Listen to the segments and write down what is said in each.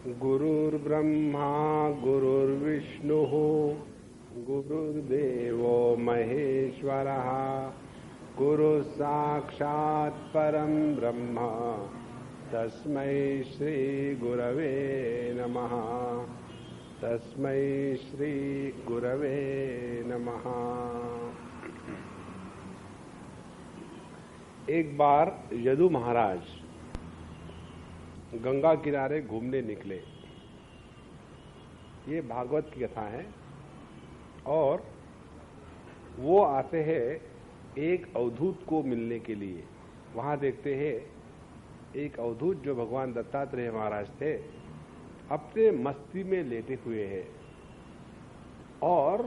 गुरुर्ब्रह्मा गुरुर्विष्णुः गुरुर्देवो महेश्वरः गुरुः साक्षात् परं ब्रह्म तस्मै श्री गुरवे नमः। तस्मै श्री गुरवे नमः। एक बार यदु महाराज गंगा किनारे घूमने निकले। ये भागवत की कथा है और वो आते हैं एक अवधूत को मिलने के लिए। वहां देखते हैं एक अवधूत जो भगवान दत्तात्रेय महाराज थे अपने मस्ती में लेटे हुए हैं और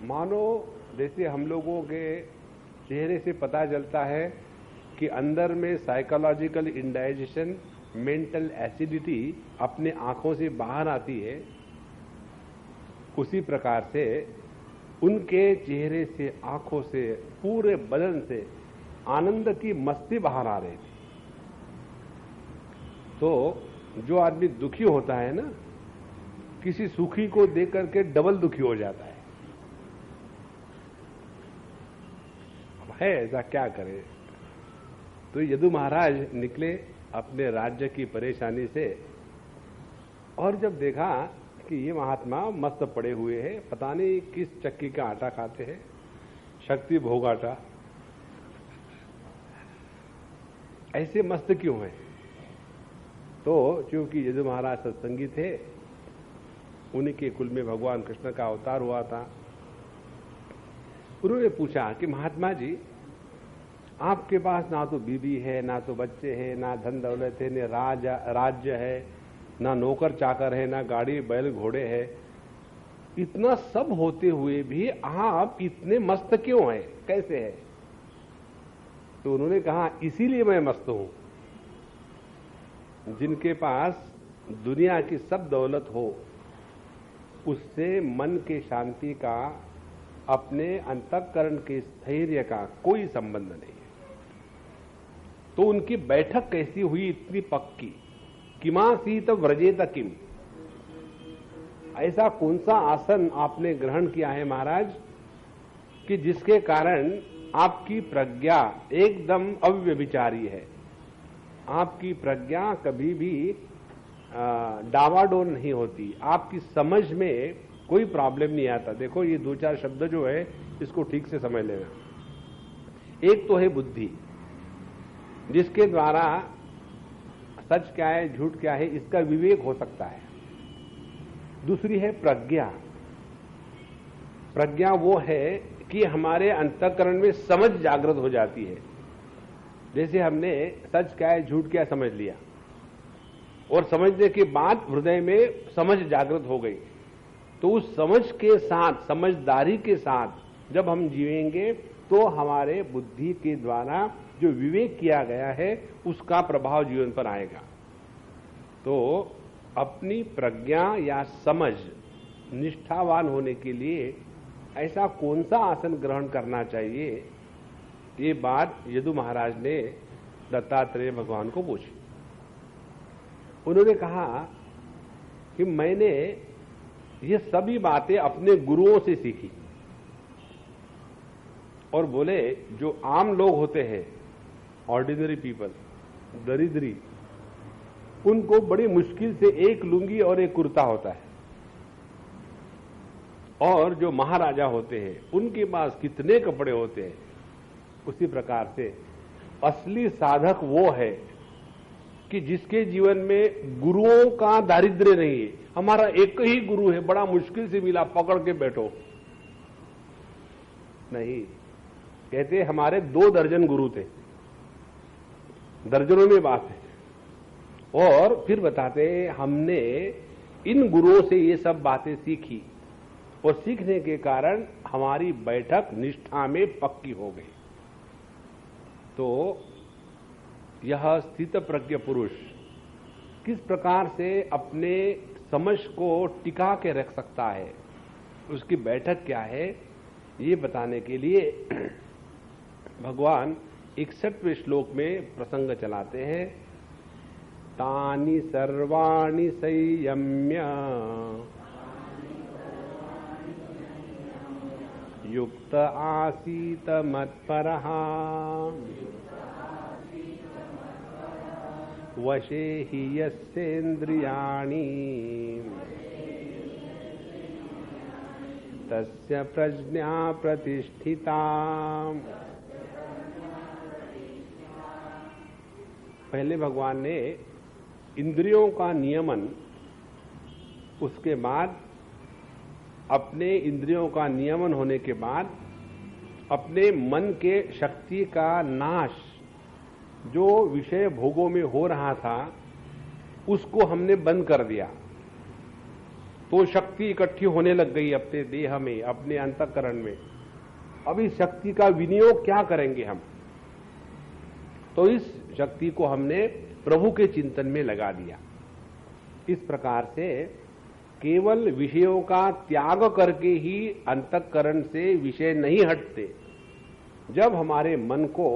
मानो जैसे हम लोगों के चेहरे से पता चलता है कि अंदर में साइकोलॉजिकल इंडाइजेशन, मेंटल एसिडिटी अपने आंखों से बाहर आती है, उसी प्रकार से उनके चेहरे से, आंखों से, पूरे बदन से आनंद की मस्ती बाहर आ रही थी। तो जो आदमी दुखी होता है ना, किसी सुखी को देख करके डबल दुखी हो जाता है ऐसा क्या करे। तो यदु महाराज निकले अपने राज्य की परेशानी से और जब देखा कि ये महात्मा मस्त पड़े हुए हैं, पता नहीं किस चक्की का आटा खाते हैं, शक्ति भोग आटा, ऐसे मस्त क्यों है। तो क्योंकि यदु महाराज सत्संगी थे, उन्हीं के कुल में भगवान कृष्ण का अवतार हुआ था। उन्होंने पूछा कि महात्मा जी, आपके पास ना तो बीबी है, ना तो बच्चे हैं, ना धन दौलत है, न राज्य है, ना नौकर चाकर है, ना गाड़ी बैल घोड़े है, इतना सब होते हुए भी आप इतने मस्त क्यों हैं, कैसे है। तो उन्होंने कहा इसीलिए मैं मस्त हूं। जिनके पास दुनिया की सब दौलत हो उससे मन के शांति का, अपने अंतःकरण के स्थैर्य का कोई संबंध नहीं है। तो उनकी बैठक कैसी हुई इतनी पक्की। किमासीत व्रजेत किम, ऐसा कौन सा आसन आपने ग्रहण किया है महाराज कि जिसके कारण आपकी प्रज्ञा एकदम अव्यभिचारी है, आपकी प्रज्ञा कभी भी डावाडोल नहीं होती, आपकी समझ में कोई प्रॉब्लम नहीं आता। देखो ये दो चार शब्द जो है इसको ठीक से समझ लेना। एक तो है बुद्धि, जिसके द्वारा सच क्या है झूठ क्या है इसका विवेक हो सकता है। दूसरी है प्रज्ञा। प्रज्ञा वो है कि हमारे अंतःकरण में समझ जागृत हो जाती है। जैसे हमने सच क्या है झूठ क्या समझ लिया और समझने के बाद हृदय में समझ जागृत हो गई, तो उस समझ के साथ, समझदारी के साथ जब हम जिएंगे तो हमारे बुद्धि के द्वारा जो विवेक किया गया है उसका प्रभाव जीवन पर आएगा। तो अपनी प्रज्ञा या समझ निष्ठावान होने के लिए ऐसा कौन सा आसन ग्रहण करना चाहिए, ये बात यदु महाराज ने दत्तात्रेय भगवान को पूछी। उन्होंने कहा कि मैंने ये सभी बातें अपने गुरुओं से सीखी। और बोले जो आम लोग होते हैं, ऑर्डिनरी पीपल, दरिद्री, उनको बड़ी मुश्किल से एक लुंगी और एक कुर्ता होता है, और जो महाराजा होते हैं उनके पास कितने कपड़े होते हैं। उसी प्रकार से असली साधक वो है कि जिसके जीवन में गुरुओं का दारिद्र्य नहीं है। हमारा एक ही गुरु है, बड़ा मुश्किल से मिला, पकड़ के बैठो, नहीं। कहते हमारे 2 दर्जन गुरु थे, दर्जनों में बात है। और फिर बताते हमने इन गुरुओं से ये सब बातें सीखी और सीखने के कारण हमारी बैठक निष्ठा में पक्की हो गई। तो यह स्थित प्रज्ञ पुरुष किस प्रकार से अपने समझ को टिका के रख सकता है, उसकी बैठक क्या है, ये बताने के लिए भगवान 61वें श्लोक में प्रसंग चलाते हैं तानि सर्वाणि संयम्य युक्त आसीत मत्परः वशे हि यस्येन्द्रियाणि तस्य प्रज्ञा प्रतिष्ठिता। पहले भगवान ने इंद्रियों का नियमन, उसके बाद अपने इंद्रियों का नियमन होने के बाद अपने मन के शक्ति का नाश, जो विषय भोगों में हो रहा था, उसको हमने बंद कर दिया। तो शक्ति इकट्ठी होने लग गई अपने देह में, अपने अंतःकरण में। अब इस शक्ति का विनियोग क्या करेंगे हम? तो इस शक्ति को हमने प्रभु के चिंतन में लगा दिया। इस प्रकार से केवल विषयों का त्याग करके ही अंतःकरण से विषय नहीं हटते। जब हमारे मन को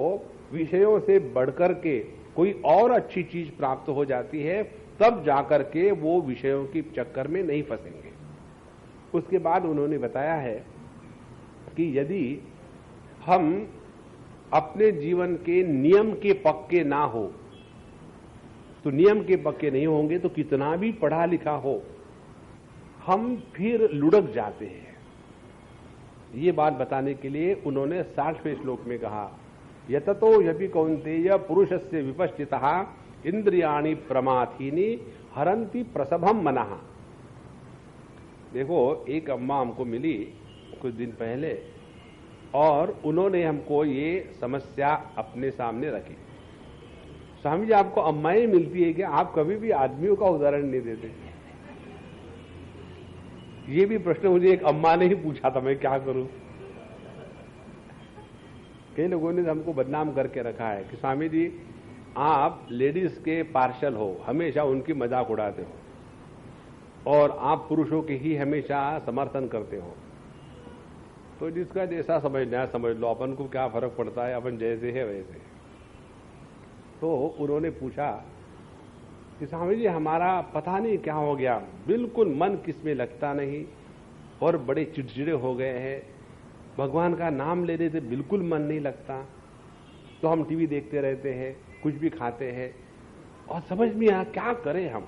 विषयों से बढ़कर के कोई और अच्छी चीज प्राप्त हो जाती है, तब जाकर के वो विषयों की चक्कर में नहीं फंसेंगे। उसके बाद उन्होंने बताया है कि यदि हम अपने जीवन के नियम के पक्के ना हो, तो नियम के पक्के नहीं होंगे तो कितना भी पढ़ा लिखा हो, हम फिर लुढ़क जाते हैं। ये बात बताने के लिए उन्होंने 60वें श्लोक में कहा, यततो यपि कौन्तेय पुरुषस्य विपश्चितः इंद्रियाणि प्रमाथीनि हरन्ति प्रसभम मनः। देखो, एक अम्मा हमको मिली कुछ दिन पहले और उन्होंने हमको ये समस्या अपने सामने रखी। स्वामी जी, आपको अम्माएं मिलती है क्या? आप कभी भी आदमियों का उदाहरण नहीं देते। ये भी प्रश्न मुझे एक अम्मा ने ही पूछा था, मैं क्या करूं। कई लोगों ने हमको बदनाम करके रखा है कि स्वामी जी आप लेडीज के पार्शल हो, हमेशा उनकी मजाक उड़ाते हो और आप पुरुषों के ही हमेशा समर्थन करते हो। तो जिसका जैसा समझना है समझ लो, अपन को क्या फर्क पड़ता है, अपन जैसे है वैसे। तो उन्होंने पूछा कि स्वामी जी हमारा पता नहीं क्या हो गया, बिल्कुल मन किसमें लगता नहीं और बड़े चिड़चिड़े हो गए हैं, भगवान का नाम लेने से बिल्कुल मन नहीं लगता, तो हम टीवी देखते रहते हैं, कुछ भी खाते हैं और समझ में आ क्या करें हम।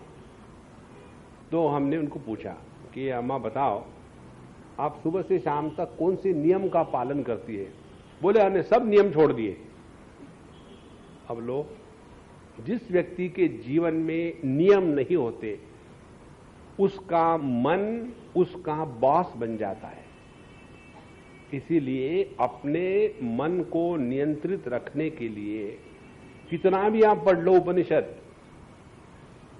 तो हमने उनको पूछा कि अम्मा बताओ, आप सुबह से शाम तक कौन से नियम का पालन करती है? बोले हमने सब नियम छोड़ दिए। अब लो, जिस व्यक्ति के जीवन में नियम नहीं होते, उसका मन उसका बॉस बन जाता है। इसीलिए अपने मन को नियंत्रित रखने के लिए कितना भी आप पढ़ लो उपनिषद,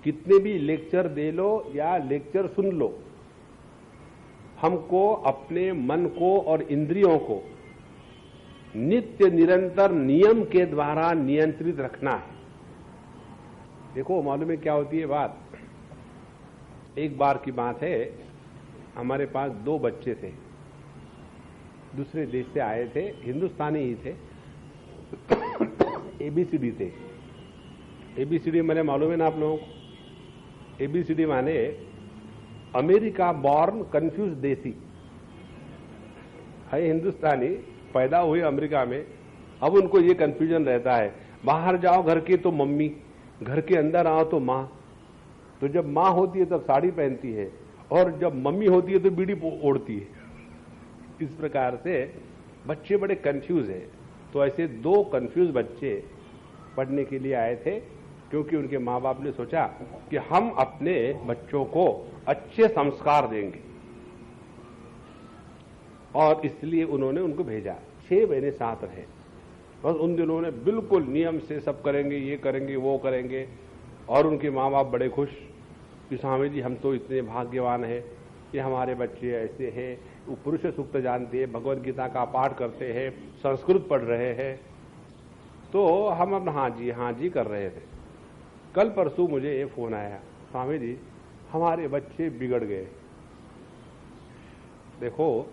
कितने भी लेक्चर दे लो या लेक्चर सुन लो, हमको अपने मन को और इंद्रियों को नित्य निरंतर नियम के द्वारा नियंत्रित रखना है। देखो, मालूम है क्या होती है बात? एक बार की बात है, हमारे पास 2 बच्चे थे, दूसरे देश से आए थे, हिंदुस्तानी ही थे, एबीसीडी थे। एबीसीडी माने मालूम है ना आप लोगों को? एबीसीडी माने अमेरिका बॉर्न कंफ्यूज देसी है। हिंदुस्तानी पैदा हुए अमेरिका में, अब उनको ये कंफ्यूजन रहता है, बाहर जाओ घर की तो मम्मी, घर के अंदर आओ तो माँ। तो जब माँ होती है तब साड़ी पहनती है और जब मम्मी होती है तो बीड़ी ओढ़ती है। इस प्रकार से बच्चे बड़े कंफ्यूज हैं। तो ऐसे 2 कंफ्यूज बच्चे पढ़ने के लिए आए थे, क्योंकि उनके माँ बाप ने सोचा कि हम अपने बच्चों को अच्छे संस्कार देंगे और इसलिए उन्होंने उनको भेजा। 6 महीने साथ रहे। बस उन दिनों ने बिल्कुल नियम से सब करेंगे, ये करेंगे, वो करेंगे, और उनके माँ बाप बड़े खुश कि स्वामी जी हम तो इतने भाग्यवान हैं कि हमारे बच्चे ऐसे हैं, वो पुरुष सूक्त जानते हैं, भगवद गीता का पाठ करते हैं, संस्कृत पढ़ रहे हैं। तो हम अपना हाँ जी कर रहे थे। कल परसों मुझे ये फोन आया, स्वामी जी हमारे बच्चे बिगड़ गए। देखो,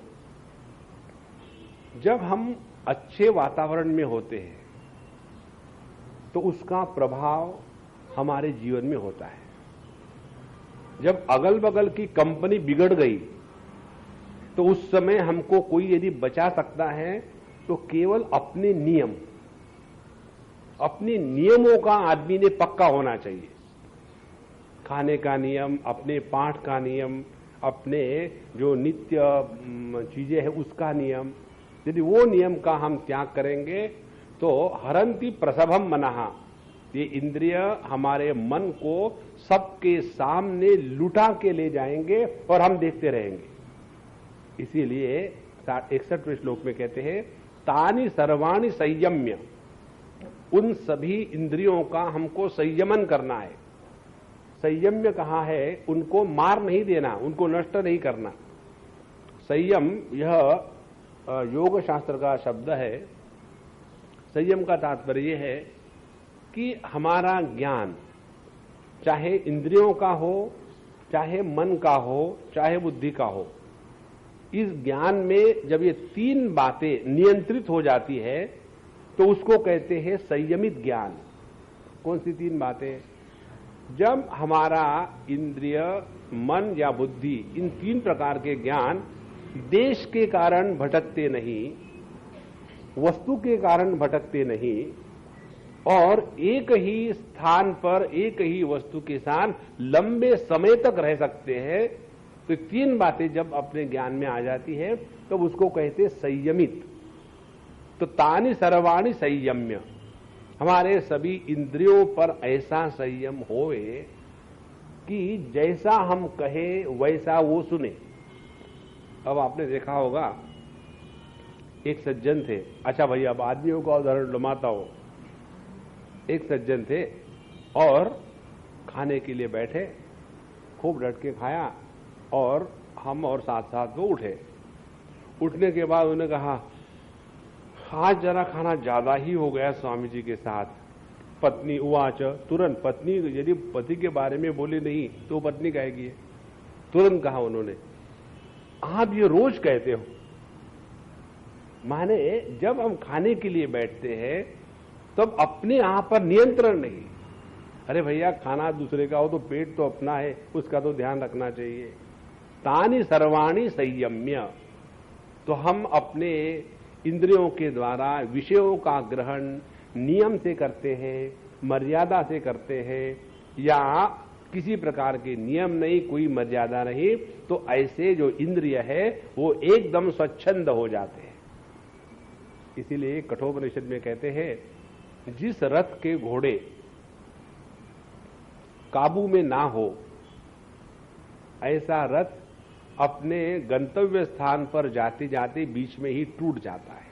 जब हम अच्छे वातावरण में होते हैं तो उसका प्रभाव हमारे जीवन में होता है। जब अगल बगल की कंपनी बिगड़ गई तो उस समय हमको कोई यदि बचा सकता है तो केवल अपने नियमों का आदमी ने पक्का होना चाहिए। खाने का नियम, अपने पाठ का नियम, अपने जो नित्य चीजें हैं उसका नियम, यदि वो नियम का हम त्याग करेंगे तो हरंती प्रसभम मनः, ये इंद्रिय हमारे मन को सबके सामने लुटा के ले जाएंगे और हम देखते रहेंगे। इसीलिए 61वें श्लोक में कहते हैं तानि सर्वाणि संयम्य, उन सभी इंद्रियों का हमको संयमन करना है। संयम्य कहा है, उनको मार नहीं देना, उनको नष्ट नहीं करना। संयम यह योग शास्त्र का शब्द है। संयम का तात्पर्य है कि हमारा ज्ञान चाहे इंद्रियों का हो, चाहे मन का हो, चाहे बुद्धि का हो, इस ज्ञान में जब ये तीन बातें नियंत्रित हो जाती है तो उसको कहते हैं संयमित ज्ञान। कौन सी तीन बातें? जब हमारा इंद्रिय, मन या बुद्धि, इन तीन प्रकार के ज्ञान देश के कारण भटकते नहीं, वस्तु के कारण भटकते नहीं, और एक ही स्थान पर एक ही वस्तु के साथ लंबे समय तक रह सकते हैं, तो तीन बातें जब अपने ज्ञान में आ जाती है तो उसको कहते संयमित। तो तानि सर्वाणि संयम्य, हमारे सभी इंद्रियों पर ऐसा संयम होवे कि जैसा हम कहे वैसा वो सुने। अब आपने देखा होगा, एक सज्जन थे, अच्छा भैया अब आदमियों का उदाहरण लुमाता हो। एक सज्जन थे और खाने के लिए बैठे, खूब डट के खाया और हम और साथ साथ वो उठे। उठने के बाद उन्होंने कहा आज जरा खाना ज्यादा ही हो गया स्वामी जी के साथ। पत्नी उवाच, तुरंत पत्नी यदि पति के बारे में बोली नहीं तो पत्नी कहेगी। तुरंत कहा उन्होंने, आप ये रोज कहते हो। माने जब हम खाने के लिए बैठते हैं तब अपने आप पर नियंत्रण नहीं। अरे भैया खाना दूसरे का हो तो पेट तो अपना है, उसका तो ध्यान रखना चाहिए। तानि सर्वाणि संयम्य, तो हम अपने इंद्रियों के द्वारा विषयों का ग्रहण नियम से करते हैं, मर्यादा से करते हैं, या किसी प्रकार के नियम नहीं, कोई मर्यादा नहीं, तो ऐसे जो इंद्रिय है वो एकदम स्वच्छंद हो जाते हैं। इसीलिए कठोपनिषद में कहते हैं जिस रथ के घोड़े काबू में ना हो, ऐसा रथ अपने गंतव्य स्थान पर जाते जाते बीच में ही टूट जाता है।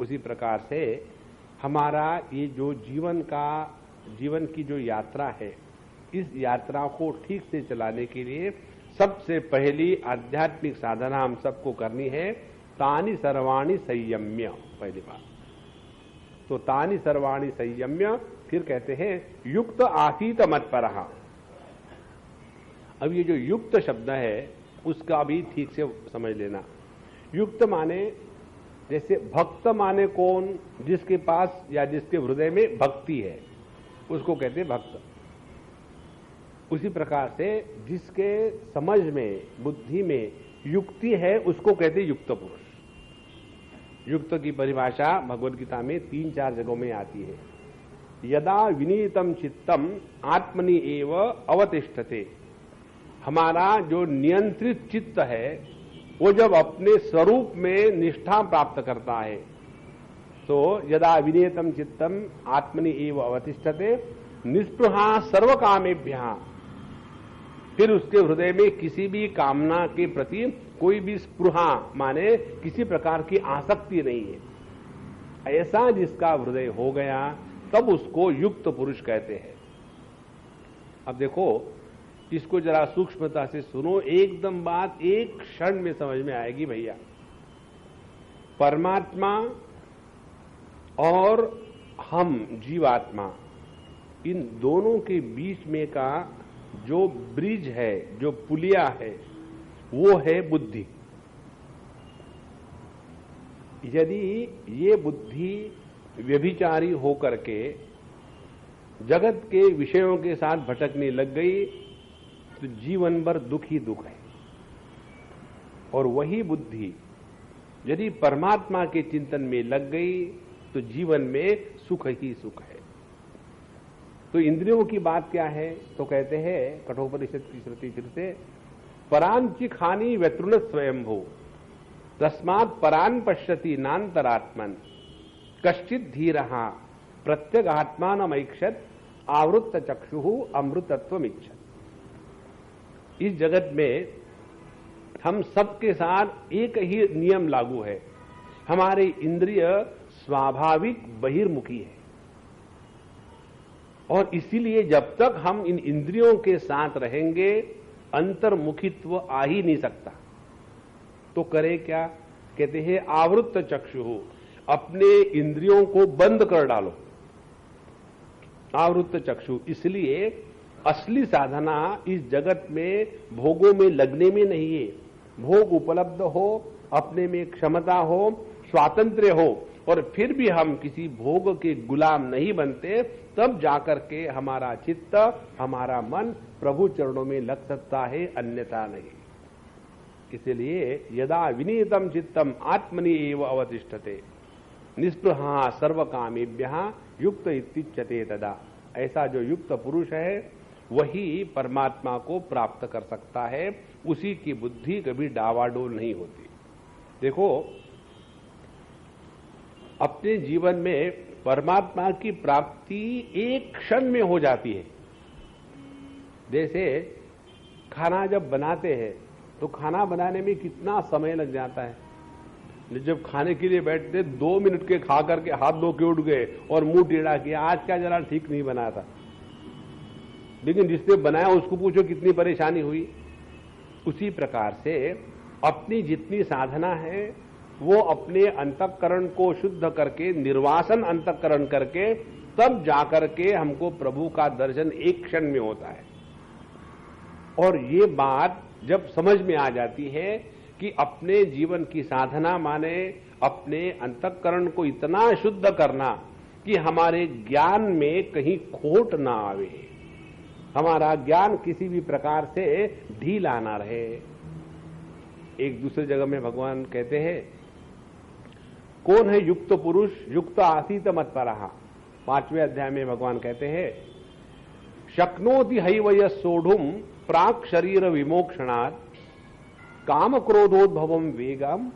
उसी प्रकार से हमारा ये जो जीवन की जो यात्रा है, इस यात्रा को ठीक से चलाने के लिए सबसे पहली आध्यात्मिक साधना हम सबको करनी है तानि सर्वाणि संयम्य। पहली बात तो तानि सर्वाणि संयम्य, फिर कहते हैं युक्त आसीत मत्परः। अब ये जो युक्त शब्द है उसका भी ठीक से समझ लेना। युक्त माने, जैसे भक्त माने कौन? जिसके पास या जिसके हृदय में भक्ति है उसको कहते हैं भक्त। उसी प्रकार से जिसके समझ में, बुद्धि में युक्ति है उसको कहते हैं युक्त पुरुष। युक्त की परिभाषा भगवद गीता में 3-4 जगहों में आती है। यदा विनीतम चित्तम आत्मनि एव अवतिष्ठते, हमारा जो नियंत्रित चित्त है वो जब अपने स्वरूप में निष्ठा प्राप्त करता है, तो यदा विनीतम चित्तम आत्मनि एव अवतिष्ठते निस्पृहा सर्व कामेभ्यः, फिर उसके हृदय में किसी भी कामना के प्रति कोई भी स्पृहा माने किसी प्रकार की आसक्ति नहीं है। ऐसा जिसका हृदय हो गया तब उसको युक्त पुरुष कहते हैं। अब देखो इसको जरा सूक्ष्मता से सुनो, एकदम बात एक क्षण में समझ में आएगी भैया। परमात्मा और हम जीवात्मा, इन दोनों के बीच में का जो ब्रिज है, जो पुलिया है, वो है बुद्धि। यदि ये बुद्धि व्यभिचारी होकर के जगत के विषयों के साथ भटकने लग गई तो जीवन भर दुख ही दुख है। और वही बुद्धि यदि परमात्मा के चिंतन में लग गई तो जीवन में सुख ही सुख है। तो इंद्रियों की बात क्या है? तो कहते हैं कठोपनिषद की श्रुति फिर से, परांचिक हानि व्यतृण स्वयंभू तस्मात् परान पश्यति नान्तरात्मन कश्चित धीरः प्रत्यगात्मानमैक्षत आवृत्त चक्षुः अमृतत्वमिच्छत। इस जगत में हम सबके साथ एक ही नियम लागू है, हमारे इंद्रिय स्वाभाविक बहिर्मुखी है और इसीलिए जब तक हम इन इंद्रियों के साथ रहेंगे अंतर्मुखित्व आ ही नहीं सकता। तो करे क्या? कहते हैं आवृत्त चक्षु, अपने इंद्रियों को बंद कर डालो। आवृत्त चक्षु, इसलिए असली साधना इस जगत में भोगों में लगने में नहीं है। भोग उपलब्ध हो, अपने में क्षमता हो, स्वातंत्र्य हो और फिर भी हम किसी भोग के गुलाम नहीं बनते, तब जाकर के हमारा चित्त, हमारा मन प्रभु चरणों में लग सकता है, अन्यथा नहीं। इसलिए यदा विनीतम चित्तम आत्मनि एव अवतिष्ठते निस्पृहा सर्व कामेभ्यः युक्त इत्युच्यते तदा। ऐसा जो युक्त पुरुष है वही परमात्मा को प्राप्त कर सकता है, उसी की बुद्धि कभी डावाडोल नहीं होती। देखो, अपने जीवन में परमात्मा की प्राप्ति एक क्षण में हो जाती है। जैसे खाना जब बनाते हैं तो खाना बनाने में कितना समय लग जाता है। जब खाने के लिए बैठते 2 मिनट के खा करके हाथ धो के उठ गए और मुंह टेढ़ा किया, आज क्या जरा ठीक नहीं बना था। लेकिन जिसने बनाया उसको पूछो कितनी परेशानी हुई। उसी प्रकार से अपनी जितनी साधना है वो अपने अंतःकरण को शुद्ध करके, निर्वासन अंतःकरण करके, तब जाकर के हमको प्रभु का दर्शन एक क्षण में होता है। और ये बात जब समझ में आ जाती है कि अपने जीवन की साधना माने अपने अंतःकरण को इतना शुद्ध करना कि हमारे ज्ञान में कहीं खोट ना आवे, हमारा ज्ञान किसी भी प्रकार से ढीला ना रहे। एक दूसरे जगह में भगवान कहते हैं, कौन है युक्त पुरुष? युक्त आसीत मत्परः। 5वें अध्याय में भगवान कहते हैं, शक्नोति हैवय सोढ़ुम प्राक शरीर विमोक्षणात् काम क्रोधोद्भवम वेगम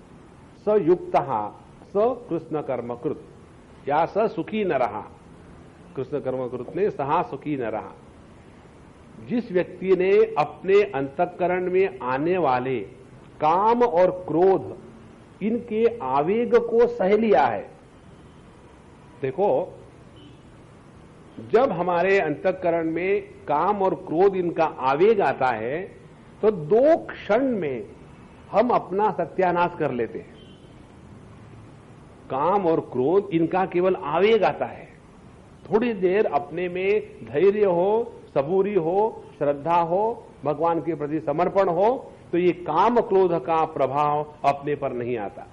स युक्तः स कृष्ण कर्मकृत या स सुखी न रहा। कृष्ण कर्मकृत ने सहा सुखी न रहा। जिस व्यक्ति ने अपने अंतःकरण में आने वाले काम और क्रोध, इनके आवेग को सह लिया है। देखो, जब हमारे अंतःकरण में काम और क्रोध इनका आवेग आता है तो 2 क्षण में हम अपना सत्यानाश कर लेते हैं। काम और क्रोध इनका केवल आवेग आता है, थोड़ी देर अपने में धैर्य हो, सबूरी हो, श्रद्धा हो, भगवान के प्रति समर्पण हो तो ये काम क्रोध का प्रभाव अपने पर नहीं आता।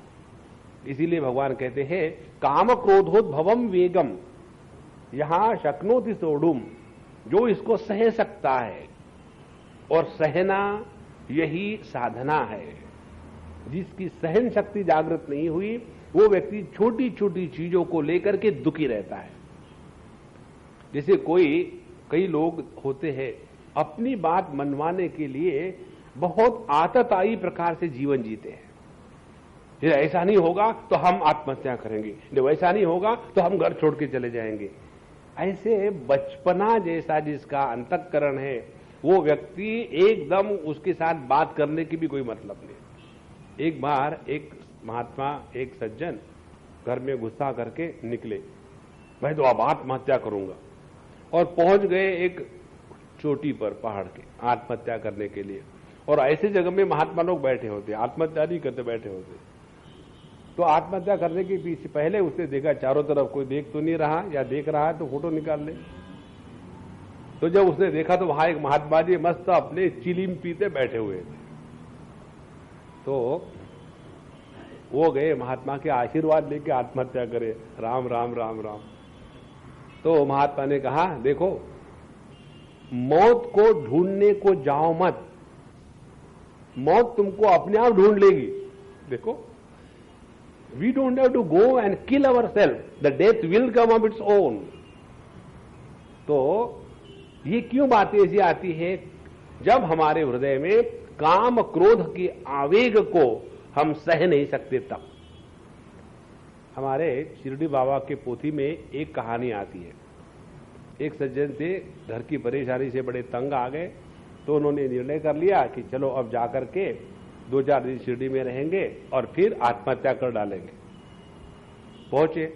इसीलिए भगवान कहते हैं काम क्रोधोद्भवम वेगम, यहां शक्नोति सोढ़ुम, जो इसको सह सकता है। और सहना यही साधना है। जिसकी सहन शक्ति जागृत नहीं हुई वो व्यक्ति छोटी छोटी चीजों को लेकर के दुखी रहता है। जैसे कई लोग होते हैं अपनी बात मनवाने के लिए बहुत आतताई प्रकार से जीवन जीते हैं। यदि ऐसा नहीं होगा तो हम आत्महत्या करेंगे, यदि वैसा नहीं होगा तो हम घर छोड़ के चले जाएंगे। ऐसे बचपना जैसा जिसका अंतःकरण है वो व्यक्ति एकदम उसके साथ बात करने की भी कोई मतलब नहीं। एक बार एक महात्मा, एक सज्जन घर में गुस्सा करके निकले, मैं तो अब आत्महत्या करूंगा, और पहुंच गए एक चोटी पर पहाड़ के आत्महत्या करने के लिए। और ऐसे जगह में महात्मा लोग बैठे होते, आत्महत्या नहीं करते, बैठे होते। तो आत्महत्या करने के पीछे पहले उसने देखा चारों तरफ कोई देख तो नहीं रहा, या देख रहा है तो फोटो निकाल ले। तो जब उसने देखा तो वहां एक महात्मा जी मस्त अपने चिलीम पीते बैठे हुए थे। तो वो गए महात्मा के आशीर्वाद लेके आत्महत्या करे, राम राम राम राम। तो महात्मा ने कहा, देखो मौत को ढूंढने को जाओ मत, मौत तुमको अपने आप ढूंढ लेगी। देखो, we don't have to go and kill our self, the death will come of its own. तो ये क्यों बातें ऐसी आती है? जब हमारे हृदय में काम क्रोध के आवेग को हम सह नहीं सकते तब। हमारे शिरडी बाबा के पोथी में एक कहानी आती है। एक सज्जन थे, घर की परेशानी से बड़े तंग आ गए, तो उन्होंने निर्णय कर लिया कि चलो अब जाकर के 2-4 दिन शिरडी में रहेंगे और फिर आत्महत्या कर डालेंगे। पहुंचे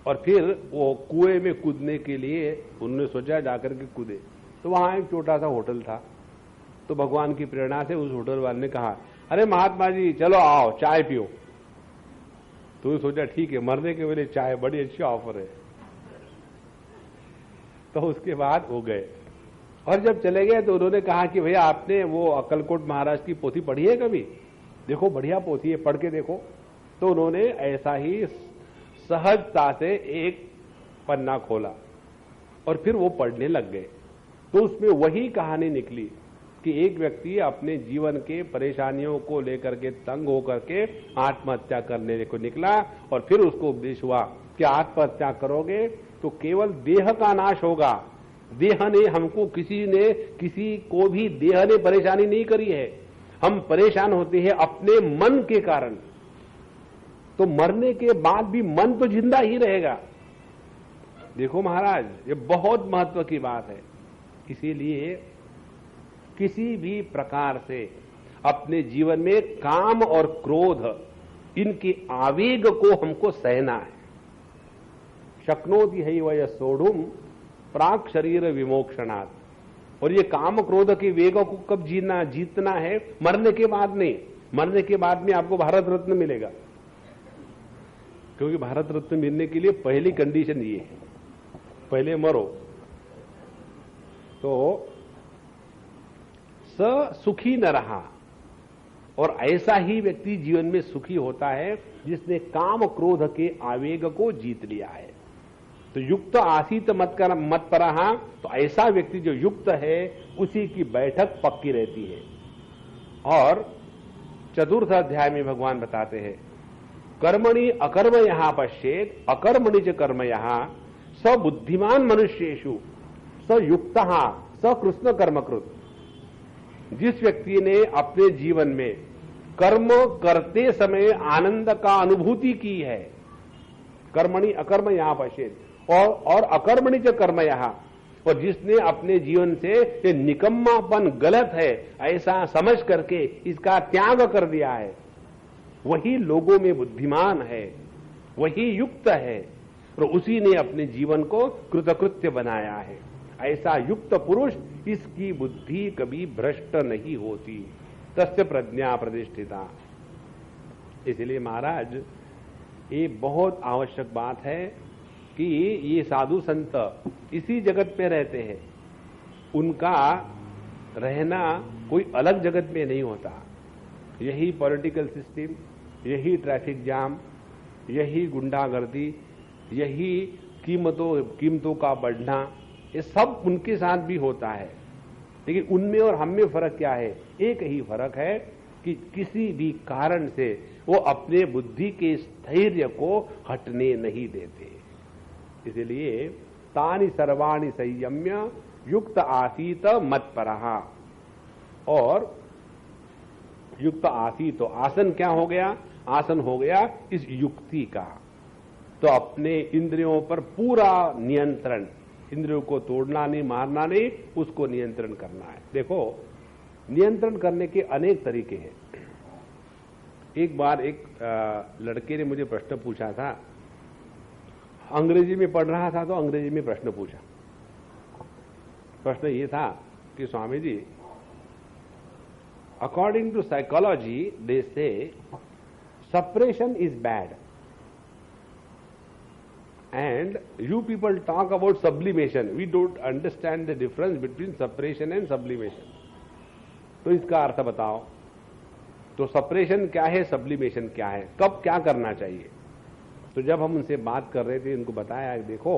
और फिर वो कुएं में कूदने के लिए उन्होंने सोचा जाकर के कूदे। तो वहां एक छोटा सा होटल था, तो भगवान की प्रेरणा से उस होटल वाले ने कहा, अरे महात्मा जी चलो आओ चाय पियो। तो सोचा ठीक है, मरने के वेले चाय बड़ी अच्छी ऑफर है। तो उसके बाद वो गए और जब चले गए तो उन्होंने कहा कि भैया आपने वो अक्कलकोट महाराज की पोथी पढ़ी है कभी? देखो बढ़िया पोथी है, पढ़ के देखो। तो उन्होंने ऐसा ही सहजता से एक पन्ना खोला और फिर वो पढ़ने लग गए। तो उसमें वही कहानी निकली कि एक व्यक्ति अपने जीवन के परेशानियों को लेकर के तंग होकर के आत्महत्या करने को निकला और फिर उसको उपदेश हुआ कि आत्महत्या करोगे तो केवल देह का नाश होगा। देह ने हमको, किसी को भी देह ने परेशानी नहीं करी है। हम परेशान होते हैं अपने मन के कारण। तो मरने के बाद भी मन तो जिंदा ही रहेगा। देखो महाराज, ये बहुत महत्व की बात है। इसीलिए किसी भी प्रकार से अपने जीवन में काम और क्रोध, इनके आवेग को हमको सहना है। शक्नोति हैव सोढ़ुम प्राक शरीर विमोक्षणात्। और ये काम क्रोध के वेग को कब जीतना है? मरने के बाद नहीं। मरने के बाद में आपको भारत रत्न मिलेगा, क्योंकि भारत रत्न मिलने के लिए पहली कंडीशन ये है, पहले मरो। तो स सुखी न रहा, और ऐसा ही व्यक्ति जीवन में सुखी होता है जिसने काम क्रोध के आवेग को जीत लिया है। तो युक्त आसीत मत परहा, तो ऐसा व्यक्ति जो युक्त है उसी की बैठक पक्की रहती है। और चतुर्थ अध्याय में भगवान बताते हैं, कर्मणि अकर्म यहां पश्येत अकर्मणि च कर्म यहां स बुद्धिमान मनुष्येषु स युक्त स कृष्ण कर्मकृत। जिस व्यक्ति ने अपने जीवन में कर्म करते समय आनंद का अनुभूति की है, कर्मणि अकर्म यहां पश्येत, और अकर्मणि च कर्म यहां, और जिसने अपने जीवन से ये निकम्मापन गलत है ऐसा समझ करके इसका त्याग कर दिया है, वही लोगों में बुद्धिमान है, वही युक्त है, और उसी ने अपने जीवन को कृतकृत्य बनाया है। ऐसा युक्त पुरुष, इसकी बुद्धि कभी भ्रष्ट नहीं होती। तस्य प्रज्ञा प्रतिष्ठिता। इसलिए महाराज, ये बहुत आवश्यक बात है कि ये साधु संत इसी जगत पे रहते हैं, उनका रहना कोई अलग जगत में नहीं होता। यही पॉलिटिकल सिस्टम, यही ट्रैफिक जाम, यही गुंडागर्दी, यही कीमतों का बढ़ना, ये सब उनके साथ भी होता है। लेकिन उनमें और हम में फर्क क्या है? एक ही फर्क है कि किसी भी कारण से वो अपने बुद्धि के स्थैर्य को हटने नहीं देते। इसलिए तानि सर्वाणि संयम्य युक्त आसीत मत्परहा। और युक्त आसीत, तो आसन क्या हो गया? आसन हो गया इस युक्ति का। तो अपने इंद्रियों पर पूरा नियंत्रण, इंद्रियों को तोड़ना नहीं, मारना नहीं, उसको नियंत्रण करना है। देखो, नियंत्रण करने के अनेक तरीके हैं। एक बार एक लड़के ने मुझे प्रश्न पूछा था, अंग्रेजी में पढ़ रहा था, तो अंग्रेजी में प्रश्न पूछा। प्रश्न ये था कि Swami ji, according to psychology दे से separation is bad and you people talk about sublimation. We don't understand the difference between separation and sublimation. तो इसका अर्थ बताओ। तो separation क्या है, sublimation क्या है, कब क्या करना चाहिए? तो जब हम उनसे बात कर रहे थे, उनको बताया, देखो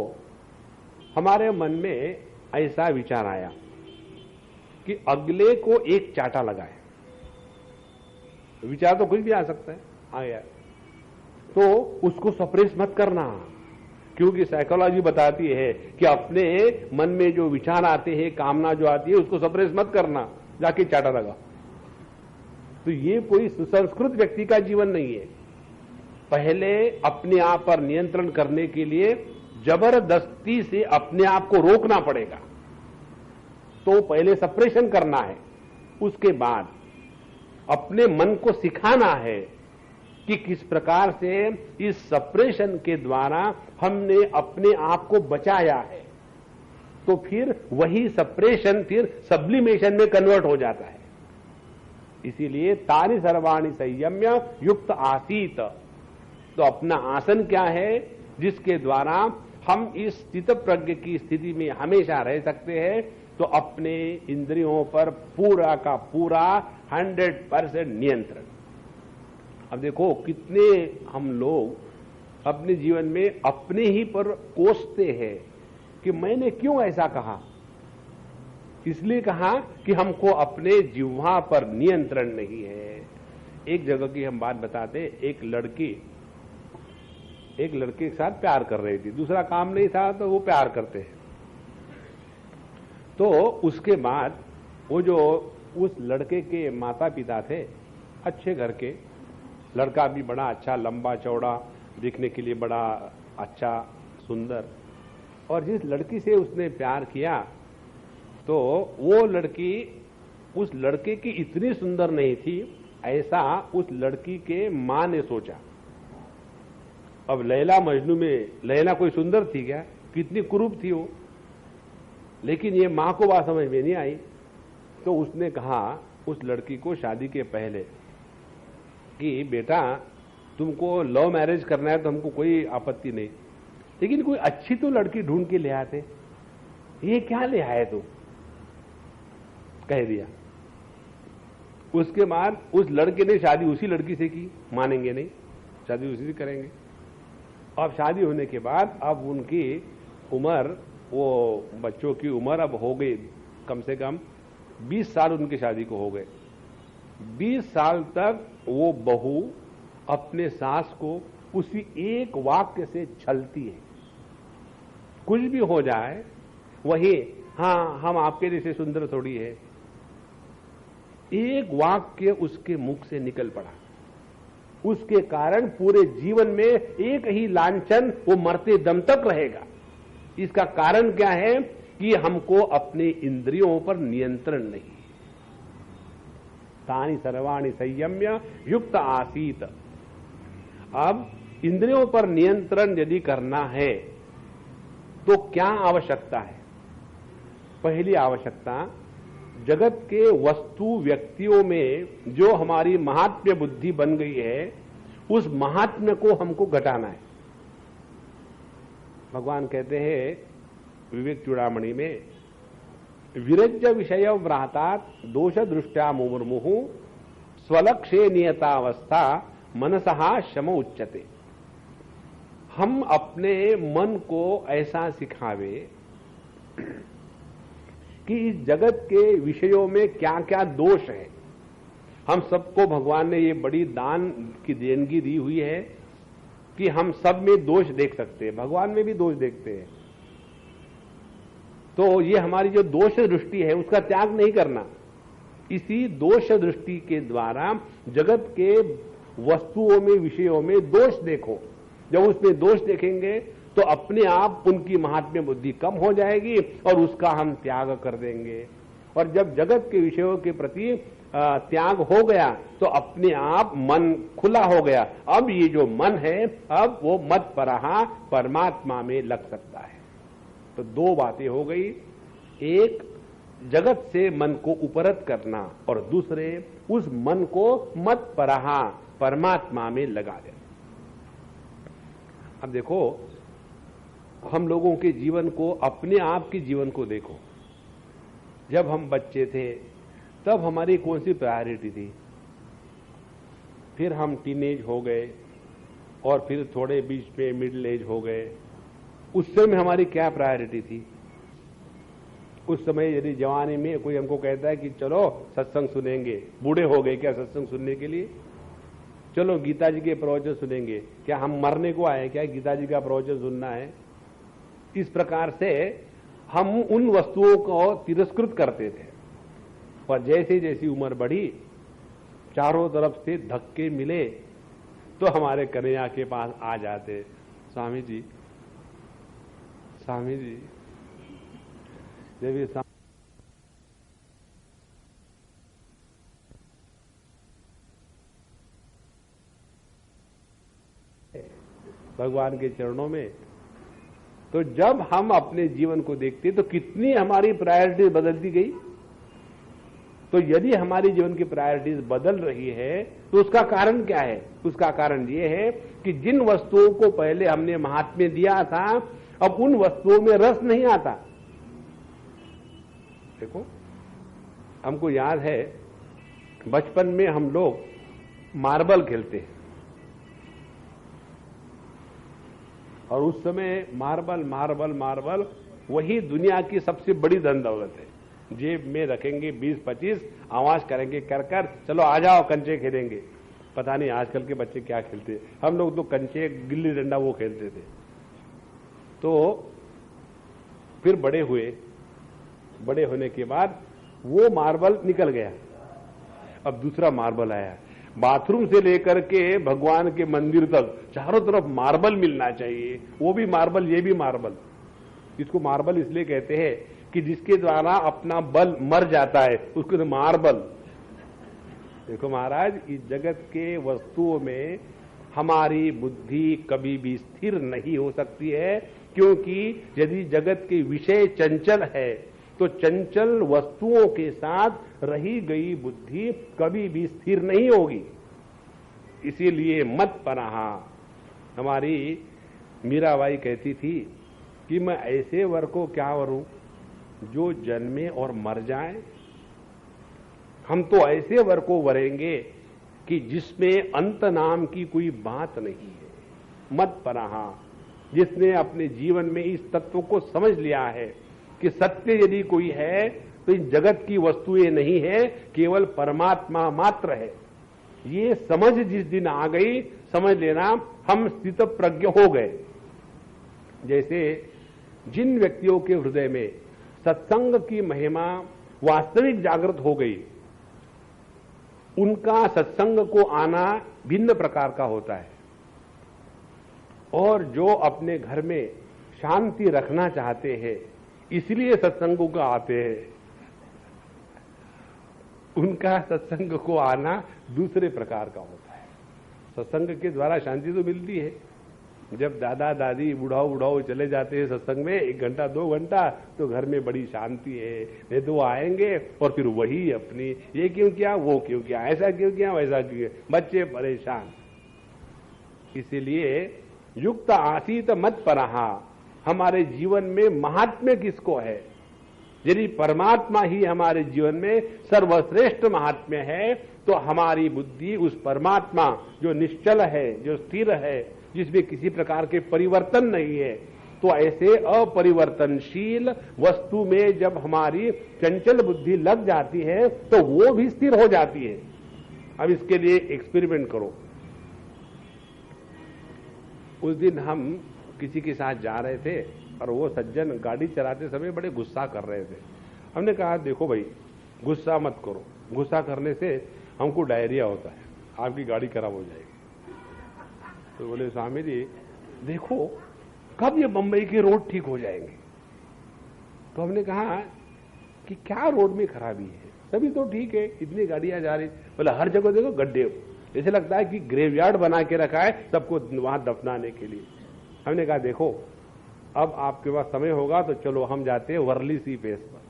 हमारे मन में ऐसा विचार आया कि अगले को एक चाटा लगाए। विचार तो कुछ भी आ सकता है, आ गया तो उसको सप्रेस मत करना, क्योंकि साइकोलॉजी बताती है कि अपने मन में जो विचार आते हैं, कामना जो आती है, उसको सप्रेस मत करना, जाके चाटा लगा। तो ये कोई सुसंस्कृत व्यक्ति का जीवन नहीं है। पहले अपने आप पर नियंत्रण करने के लिए जबरदस्ती से अपने आप को रोकना पड़ेगा, तो पहले सप्रेशन करना है। उसके बाद अपने मन को सिखाना है कि किस प्रकार से इस सप्रेशन के द्वारा हमने अपने आप को बचाया है, तो फिर वही सप्रेशन फिर सब्लिमेशन में कन्वर्ट हो जाता है। इसीलिए तानि सर्वाणि संयम्य युक्त आसीत। तो अपना आसन क्या है जिसके द्वारा हम इस स्थित प्रज्ञ की स्थिति में हमेशा रह सकते हैं? तो अपने इंद्रियों पर पूरा का पूरा 100% नियंत्रण। अब देखो कितने हम लोग अपने जीवन में अपने ही पर कोसते हैं कि मैंने क्यों ऐसा कहा। इसलिए कहा कि हमको अपने जिह्वा पर नियंत्रण नहीं है। एक जगह की हम बात बताते, एक लड़के के साथ प्यार कर रही थी, दूसरा काम नहीं था तो वो प्यार करते हैं। तो उसके बाद वो जो उस लड़के के माता पिता थे, अच्छे घर के, लड़का भी बड़ा अच्छा लंबा चौड़ा, दिखने के लिए बड़ा अच्छा सुंदर, और जिस लड़की से उसने प्यार किया तो वो लड़की उस लड़के की इतनी सुंदर नहीं थी ऐसा उस लड़की के मां ने सोचा। अब लैला मजनू में लैला कोई सुंदर थी क्या? कितनी कुरूप थी वो। लेकिन ये मां को बात समझ में नहीं आई, तो उसने कहा उस लड़की को शादी के पहले कि बेटा तुमको लव मैरिज करना है तो हमको कोई आपत्ति नहीं, लेकिन कोई अच्छी तो लड़की ढूंढ के ले आते। ये क्या ले आए तू, कह दिया। उसके बाद उस लड़के ने शादी उसी लड़की से की, मानेंगे नहीं, शादी उसी से करेंगे। अब शादी होने के बाद अब उनकी उम्र, वो बच्चों की उम्र अब हो गई कम से कम 20 साल उनकी शादी को हो गए। 20 साल तक वो बहू अपने सास को उसी एक वाक्य से छलती है। कुछ भी हो जाए वही, हाँ हम आपके जैसे सुंदर थोड़ी है। एक वाक्य उसके मुख से निकल पड़ा, उसके कारण पूरे जीवन में एक ही लांछन वो मरते दम तक रहेगा। इसका कारण क्या है कि हमको अपने इंद्रियों पर नियंत्रण नहीं। तानि सर्वाणि संयम्य युक्त आसीत। अब इंद्रियों पर नियंत्रण यदि करना है तो क्या आवश्यकता है? पहली आवश्यकता, जगत के वस्तु व्यक्तियों में जो हमारी महात्म्य बुद्धि बन गई है उस महात्म्य को हमको घटाना है। भगवान कहते हैं विवेक चूड़ामणि में, विरज्य विषय व्रातात दोष दृष्टया मुमुर्मुहु स्वलक्ष्ये नियतावस्था मनसहा शम उच्यते। हम अपने मन को ऐसा सिखावे कि इस जगत के विषयों में क्या क्या दोष है। हम सबको भगवान ने ये बड़ी दान की देनगी दी हुई है कि हम सब में दोष देख सकते हैं, भगवान में भी दोष देखते हैं। तो ये हमारी जो दोष दृष्टि है उसका त्याग नहीं करना। इसी दोष दृष्टि के द्वारा जगत के वस्तुओं में विषयों में दोष देखो। जब उसमें दोष देखेंगे तो अपने आप उनकी महात्म्य बुद्धि कम हो जाएगी और उसका हम त्याग कर देंगे। और जब जगत के विषयों के प्रति त्याग हो गया तो अपने आप मन खुला हो गया। अब ये जो मन है अब वो मत परहा परमात्मा में लग सकता है। तो दो बातें हो गई, एक जगत से मन को उपरत करना और दूसरे उस मन को मत परहा परमात्मा में लगा देना। अब देखो हम लोगों के जीवन को, अपने आप के जीवन को देखो। जब हम बच्चे थे तब हमारी कौन सी प्रायोरिटी थी? फिर हम टीनेज हो गए और फिर थोड़े बीच में मिडिल एज हो गए उस समय हमारी क्या प्रायोरिटी थी? उस समय यदि जवानी में कोई हमको कहता है कि चलो सत्संग सुनेंगे, बूढ़े हो गए क्या सत्संग सुनने के लिए? चलो गीता जी के प्रवचन सुनेंगे, क्या हम मरने को आए क्या गीता जी का प्रवचन सुनना है? इस प्रकार से हम उन वस्तुओं को तिरस्कृत करते थे। पर जैसे जैसी उम्र बढ़ी, चारों तरफ से धक्के मिले, तो हमारे कन्हैया के पास आ जाते, स्वामी जी, स्वामी जी। जब ये भगवान के चरणों में, तो जब हम अपने जीवन को देखते तो कितनी हमारी प्रायोरिटी बदलती गई। तो यदि हमारी जीवन की प्रायोरिटीज बदल रही है तो उसका कारण क्या है? उसका कारण ये है कि जिन वस्तुओं को पहले हमने महात्म्य दिया था, अब उन वस्तुओं में रस नहीं आता। देखो, हमको याद है बचपन में हम लोग मार्बल खेलते हैं, और उस समय मार्बल मार्बल मार्बल वही दुनिया की सबसे बड़ी धन दौलत है। जेब में रखेंगे 20-25, आवाज करेंगे कर कर, चलो आ जाओ कंचे खेलेंगे। पता नहीं आजकल के बच्चे क्या खेलते हैं, हम लोग तो कंचे गिल्ली डंडा वो खेलते थे। तो फिर बड़े हुए, बड़े होने के बाद वो मार्बल निकल गया, अब दूसरा मार्बल आया। बाथरूम से लेकर के भगवान के मंदिर तक चारों तरफ मार्बल मिलना चाहिए, वो भी मार्बल ये भी मार्बल। इसको मार्बल इसलिए कहते हैं कि जिसके द्वारा अपना बल मर जाता है उसको तो मार्बल। देखो महाराज, इस जगत के वस्तुओं में हमारी बुद्धि कभी भी स्थिर नहीं हो सकती है, क्योंकि यदि जगत के विषय चंचल है तो चंचल वस्तुओं के साथ रही गई बुद्धि कभी भी स्थिर नहीं होगी। इसीलिए मत पराहा। हमारी मीराबाई कहती थी कि मैं ऐसे वर को क्या वरूं जो जन्मे और मर जाए। हम तो ऐसे वर को वरेंगे कि जिसमें अंत नाम की कोई बात नहीं है। मत पराहा, जिसने अपने जीवन में इस तत्व को समझ लिया है कि सत्य यदि कोई है तो इस जगत की वस्तुएं नहीं है, केवल परमात्मा मात्र है। ये समझ जिस दिन आ गई, समझ लेना हम स्थित प्रज्ञ हो गए। जैसे जिन व्यक्तियों के हृदय में सत्संग की महिमा वास्तविक जागृत हो गई, उनका सत्संग को आना भिन्न प्रकार का होता है। और जो अपने घर में शांति रखना चाहते हैं, इसलिए सत्संगों को आते हैं, उनका सत्संग को आना दूसरे प्रकार का होता है। सत्संग के द्वारा शांति तो मिलती है। जब दादा दादी बुढ़ाओ बुढ़ाओ चले जाते हैं सत्संग में 1 घंटा 2 घंटा, तो घर में बड़ी शांति है। नहीं तो आएंगे और फिर वही अपनी ये क्यों किया, वो क्यों किया, ऐसा क्यों किया, वैसा क्यों किया, बच्चे परेशान। इसीलिए युक्त आसीत मत परहा। हमारे जीवन में महात्म्य किसको है? यदि परमात्मा ही हमारे जीवन में सर्वश्रेष्ठ महात्म्य है, तो हमारी बुद्धि उस परमात्मा जो निश्चल है, जो स्थिर है, जिसमें किसी प्रकार के परिवर्तन नहीं है, तो ऐसे अपरिवर्तनशील वस्तु में जब हमारी चंचल बुद्धि लग जाती है तो वो भी स्थिर हो जाती है। अब इसके लिए एक्सपेरिमेंट करो। उस दिन हम किसी के साथ जा रहे थे और वो सज्जन गाड़ी चलाते समय बड़े गुस्सा कर रहे थे। हमने कहा देखो भाई, गुस्सा मत करो, गुस्सा करने से हमको डायरिया होता है, आपकी गाड़ी खराब हो जाएगी। तो बोले स्वामी जी देखो कब ये बंबई के रोड ठीक हो जाएंगे। तो हमने कहा कि क्या रोड में खराबी है, सभी तो ठीक है, इतनी गाड़ियां जा रही। बोले हर जगह देखो गड्ढे, ऐसे लगता है कि ग्रेवयार्ड बना के रखा है सबको वहां दफनाने के लिए। हमने कहा देखो अब आपके पास समय होगा तो चलो हम जाते हैं वर्ली सी फेस पर।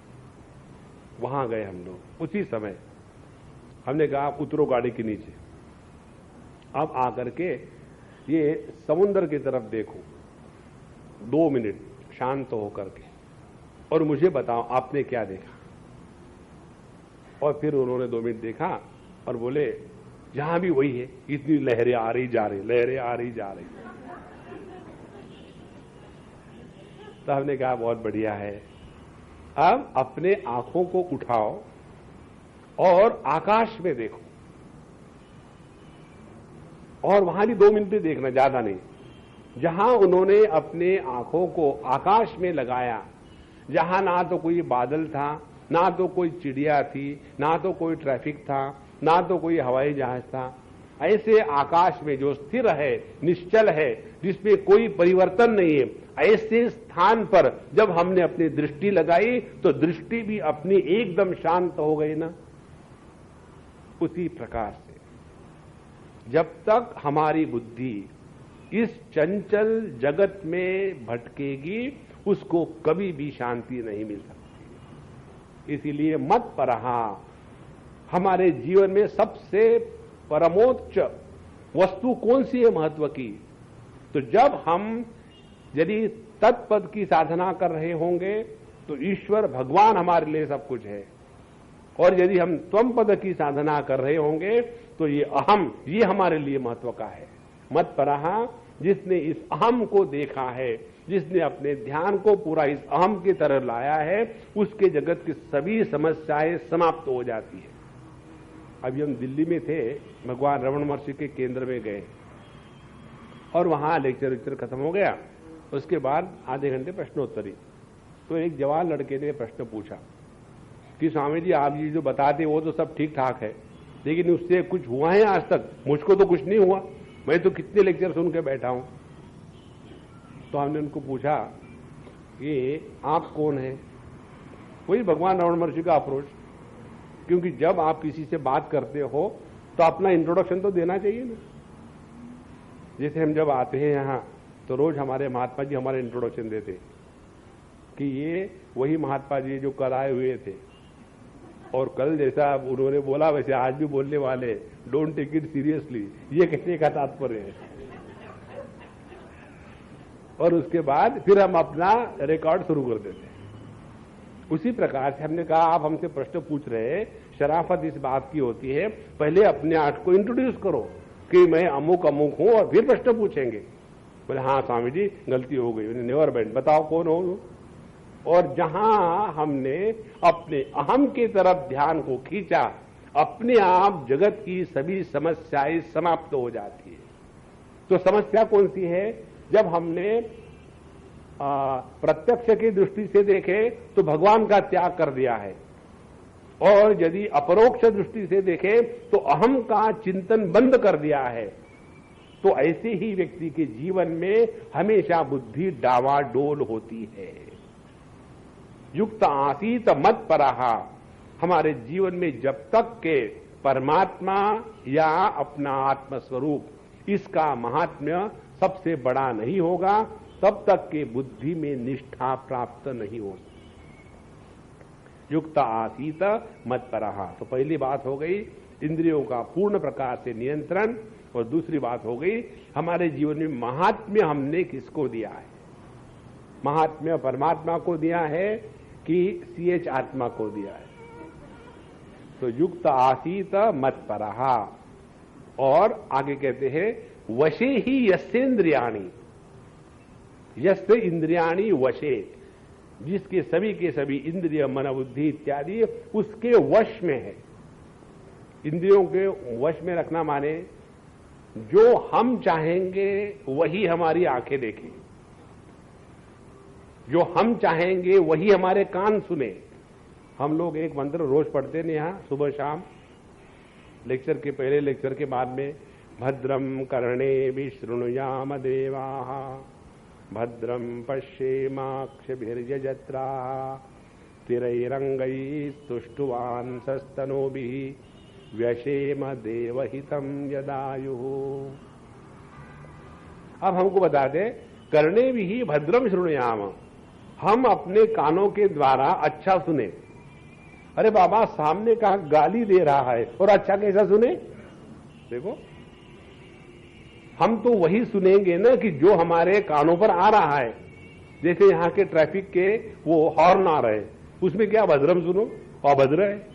वहां गए हम लोग। उसी समय हमने कहा आप उतरो गाड़ी के नीचे, अब आकर के ये समुद्र की तरफ देखो 2 मिनट शांत होकर के, और मुझे बताओ आपने क्या देखा। और फिर उन्होंने 2 मिनट देखा और बोले यहां भी वही है, इतनी लहरें आ रही जा रही, लहरें आ रही जा रही। तो हमने कहा बहुत बढ़िया है, अब अपने आंखों को उठाओ और आकाश में देखो, और वहां भी 2 मिनट भी देखना, ज्यादा नहीं। जहां उन्होंने अपने आंखों को आकाश में लगाया, जहां ना तो कोई बादल था, ना तो कोई चिड़िया थी, ना तो कोई ट्रैफिक था, ना तो कोई हवाई जहाज था, ऐसे आकाश में जो स्थिर है, निश्चल है, जिसमें कोई परिवर्तन नहीं है, ऐसे स्थान पर जब हमने अपनी दृष्टि लगाई तो दृष्टि भी अपनी एकदम शांत हो गई ना। उसी प्रकार से जब तक हमारी बुद्धि इस चंचल जगत में भटकेगी, उसको कभी भी शांति नहीं मिल सकती। इसीलिए मत परहा, हमारे जीवन में सबसे परमोच्च वस्तु कौन सी है महत्व की? तो जब हम यदि तत्पद की साधना कर रहे होंगे तो ईश्वर भगवान हमारे लिए सब कुछ है, और यदि हम त्वम पद की साधना कर रहे होंगे तो ये अहम, ये हमारे लिए महत्व का है। मत परहा, जिसने इस अहम को देखा है, जिसने अपने ध्यान को पूरा इस अहम की तरह लाया है, उसके जगत की सभी समस्याएं समाप्त हो जाती है। अभी हम दिल्ली में थे, भगवान रमण महर्षि के केंद्र में गए और वहां लेक्चर खत्म हो गया। उसके बाद आधे घंटे प्रश्नोत्तरी। तो एक जवान लड़के ने प्रश्न पूछा कि स्वामी जी, आप ये जो बताते वो तो सब ठीक ठाक है, लेकिन उससे कुछ हुआ है आज तक? मुझको तो कुछ नहीं हुआ, मैं तो कितने लेक्चर सुन के बैठा हूं। तो हमने उनको पूछा कि आप कौन है? वही भगवान रमण महर्षि का अप्रोच, क्योंकि जब आप किसी से बात करते हो तो अपना इंट्रोडक्शन तो देना चाहिए ना। जैसे हम जब आते हैं यहां तो रोज हमारे महात्मा जी हमारे इंट्रोडक्शन देते कि ये वही महात्मा जी जो कल आए हुए थे, और कल जैसा उन्होंने बोला वैसे आज भी बोलने वाले, डोंट टेक इट सीरियसली, ये कहने का तात्पर्य है। और उसके बाद फिर हम अपना रिकॉर्ड शुरू कर देते हैं। उसी प्रकार से हमने कहा, आप हमसे प्रश्न पूछ रहे हैं, शराफत इस बात की होती है पहले अपने आप को इंट्रोड्यूस करो कि मैं अमुक अमुक हूं, और फिर प्रश्न पूछेंगे। बोले हाँ स्वामी जी गलती हो गई, नेवर माइंड, बताओ कौन हो। और जहां हमने अपने अहम की तरफ ध्यान को खींचा, अपने आप जगत की सभी समस्याएं समाप्त हो जाती है। तो समस्या कौन सी है? जब हमने प्रत्यक्ष की दृष्टि से देखे तो भगवान का त्याग कर दिया है, और यदि अपरोक्ष दृष्टि से देखें तो अहम का चिंतन बंद कर दिया है। तो ऐसे ही व्यक्ति के जीवन में हमेशा बुद्धि डावाडोल होती है। युक्त आसीत मत परहा, हमारे जीवन में जब तक के परमात्मा या अपना आत्मस्वरूप इसका महात्म्य सबसे बड़ा नहीं होगा, तब तक के बुद्धि में निष्ठा प्राप्त नहीं हो। युक्त आसीत मत परहा, तो पहली बात हो गई इंद्रियों का पूर्ण प्रकार से नियंत्रण, और दूसरी बात हो गई हमारे जीवन में महात्म्य हमने किसको दिया है? महात्म्य परमात्मा को दिया है कि CH आत्मा को दिया है? तो युक्त आसीत मत परहा। और आगे कहते हैं वशे ही यस्येन्द्रियाणि, यस्य इंद्रियाणि वशे, जिसके सभी के सभी इंद्रिय मन बुद्धि इत्यादि उसके वश में है। इंद्रियों के वश में रखना माने जो हम चाहेंगे वही हमारी आंखें देखें, जो हम चाहेंगे वही हमारे कान सुने। हम लोग एक मंत्र रोज पढ़ते हैं यहां सुबह शाम, लेक्चर के पहले लेक्चर के बाद में, भद्रम कर्णेभिः शृणुयाम देवाः, भद्रम पश्येमाक्षभिर्यजत्राः, स्थिरैरङ्गैस्तुष्टुवांसस्तनूभिः, व्यशेम देवहितं यदायुः। अब हमको बता दे, कर्णेभिः भद्रम शृणुयाम, हम अपने कानों के द्वारा अच्छा सुने। अरे बाबा सामने कहा गाली दे रहा है और अच्छा कैसा सुने? देखो, हम तो वही सुनेंगे ना कि जो हमारे कानों पर आ रहा है। जैसे यहां के ट्रैफिक के वो हॉर्न आ रहे, उसमें क्या भद्रम सुनो, अभद्र है।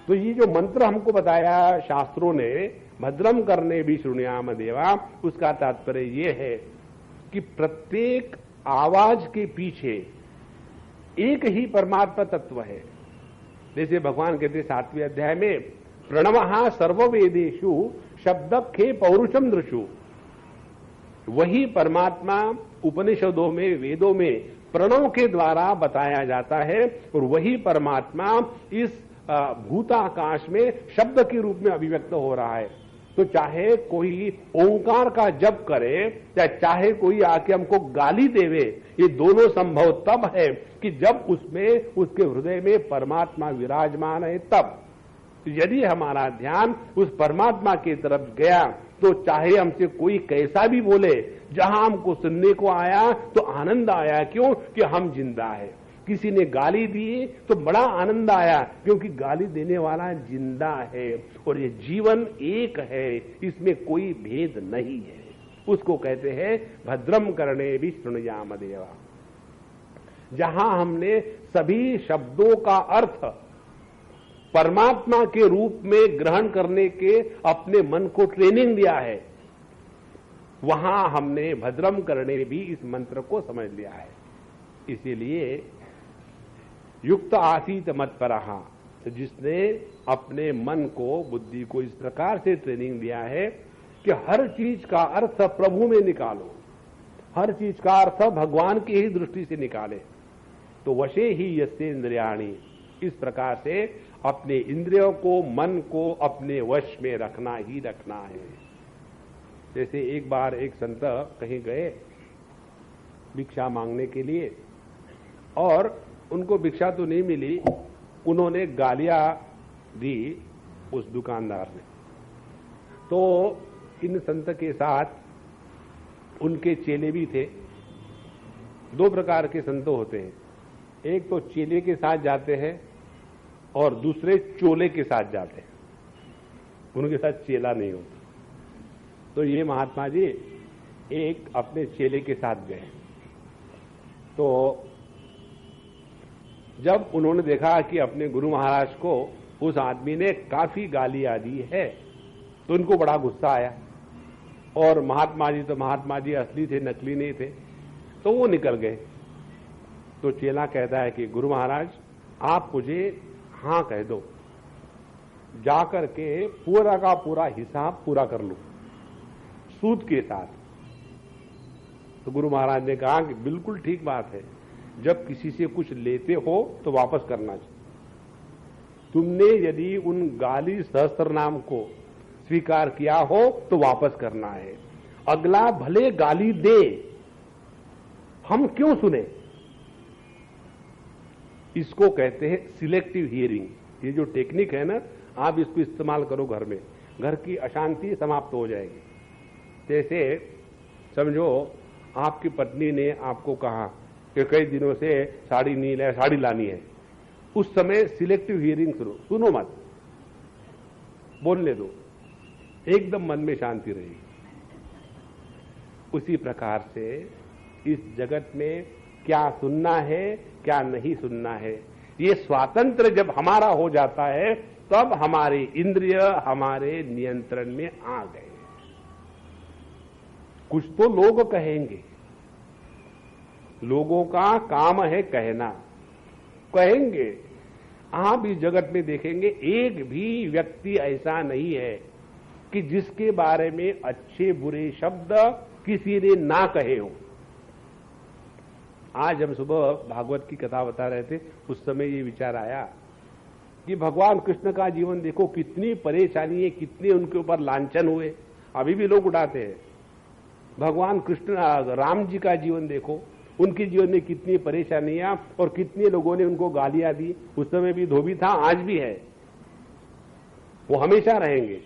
तो ये जो मंत्र हमको बताया शास्त्रों ने, भद्रम करने भी शृणुयाम देवा, उसका तात्पर्य ये है कि प्रत्येक आवाज के पीछे एक ही परमात्मा तत्व है। जैसे भगवान कहते 7वें अध्याय में, प्रणवः सर्ववेदेषु शब्दखे पौरुषम दृशु। वही परमात्मा उपनिषदों में, वेदों में प्रणव के द्वारा बताया जाता है, और वही परमात्मा इस भूताकाश में शब्द के रूप में अभिव्यक्त हो रहा है। तो चाहे कोई ओंकार का जप करे, चाहे कोई आके हमको गाली देवे, ये दोनों संभव तब है कि जब उसमें, उसके हृदय में परमात्मा विराजमान है तब। यदि हमारा ध्यान उस परमात्मा की तरफ गया तो चाहे हमसे कोई कैसा भी बोले, जहां हमको सुनने को आया तो आनंद आया, क्यों कि हम जिंदा है। किसी ने गाली दी तो बड़ा आनंद आया, क्योंकि गाली देने वाला जिंदा है, और ये जीवन एक है, इसमें कोई भेद नहीं है। उसको कहते हैं भद्रम करणे भी शृणुयाम देवा। जहां हमने सभी शब्दों का अर्थ परमात्मा के रूप में ग्रहण करने के अपने मन को ट्रेनिंग दिया है, वहां हमने भद्रम करणे भी इस मंत्र को समझ लिया है। इसीलिए युक्त आसीत मत्परः, तो जिसने अपने मन को, बुद्धि को इस प्रकार से ट्रेनिंग दिया है कि हर चीज का अर्थ प्रभु में निकालो, हर चीज का अर्थ भगवान की ही दृष्टि से निकाले, तो वशे ही यस्य इंद्रियाणि। इस प्रकार से अपने इंद्रियों को, मन को अपने वश में रखना ही रखना है। जैसे एक बार एक संत कहीं गए भिक्षा मांगने के लिए, और उनको भिक्षा तो नहीं मिली, उन्होंने गालियां दी उस दुकानदार ने। तो इन संत के साथ उनके चेले भी थे। दो प्रकार के संत होते हैं, एक तो चेले के साथ जाते हैं और दूसरे चोले के साथ जाते हैं, उनके साथ चेला नहीं होता। तो ये महात्मा जी एक अपने चेले के साथ गए, तो जब उन्होंने देखा कि अपने गुरु महाराज को उस आदमी ने काफी गालियां दी है, तो उनको बड़ा गुस्सा आया। और महात्मा जी असली थे, नकली नहीं थे, तो वो निकल गए। तो चेला कहता है कि गुरु महाराज आप मुझे हां कह दो, जाकर के पूरा का पूरा हिसाब पूरा कर लो सूद के साथ। तो गुरु महाराज ने कहा कि बिल्कुल ठीक बात है, जब किसी से कुछ लेते हो तो वापस करना चाहिए। तुमने यदि उन गाली सहस्त्र नाम को स्वीकार किया हो तो वापस करना है। अगला भले गाली दे, हम क्यों सुने? इसको कहते हैं सिलेक्टिव हियरिंग। ये जो टेक्निक है ना, आप इसको इस्तेमाल करो घर में, घर की अशांति समाप्त हो जाएगी। जैसे समझो आपकी पत्नी ने आपको कहा कि कई दिनों से साड़ी नहीं लाया, साड़ी लानी है, उस समय सिलेक्टिव हियरिंग सुनो मत, बोलने दो, एकदम मन में शांति रहेगी। उसी प्रकार से इस जगत में क्या सुनना है, क्या नहीं सुनना है, ये स्वातंत्र जब हमारा हो जाता है, तब हमारे इंद्रिय हमारे नियंत्रण में आ गए। कुछ तो लोग कहेंगे, लोगों का काम है कहना, कहेंगे। आप इस जगत में देखेंगे एक भी व्यक्ति ऐसा नहीं है कि जिसके बारे में अच्छे बुरे शब्द किसी ने ना कहे हो। आज हम सुबह भागवत की कथा बता रहे थे, उस समय ये विचार आया कि भगवान कृष्ण का जीवन देखो, कितनी परेशानी है, कितने उनके ऊपर लांछन हुए, अभी भी लोग उठाते हैं। भगवान कृष्ण राम जी का जीवन देखो, उनके जीवन में कितनी परेशानियां और कितने लोगों ने उनको गालियां दी। उस समय भी धोबी था, आज भी है, वो हमेशा रहेंगे।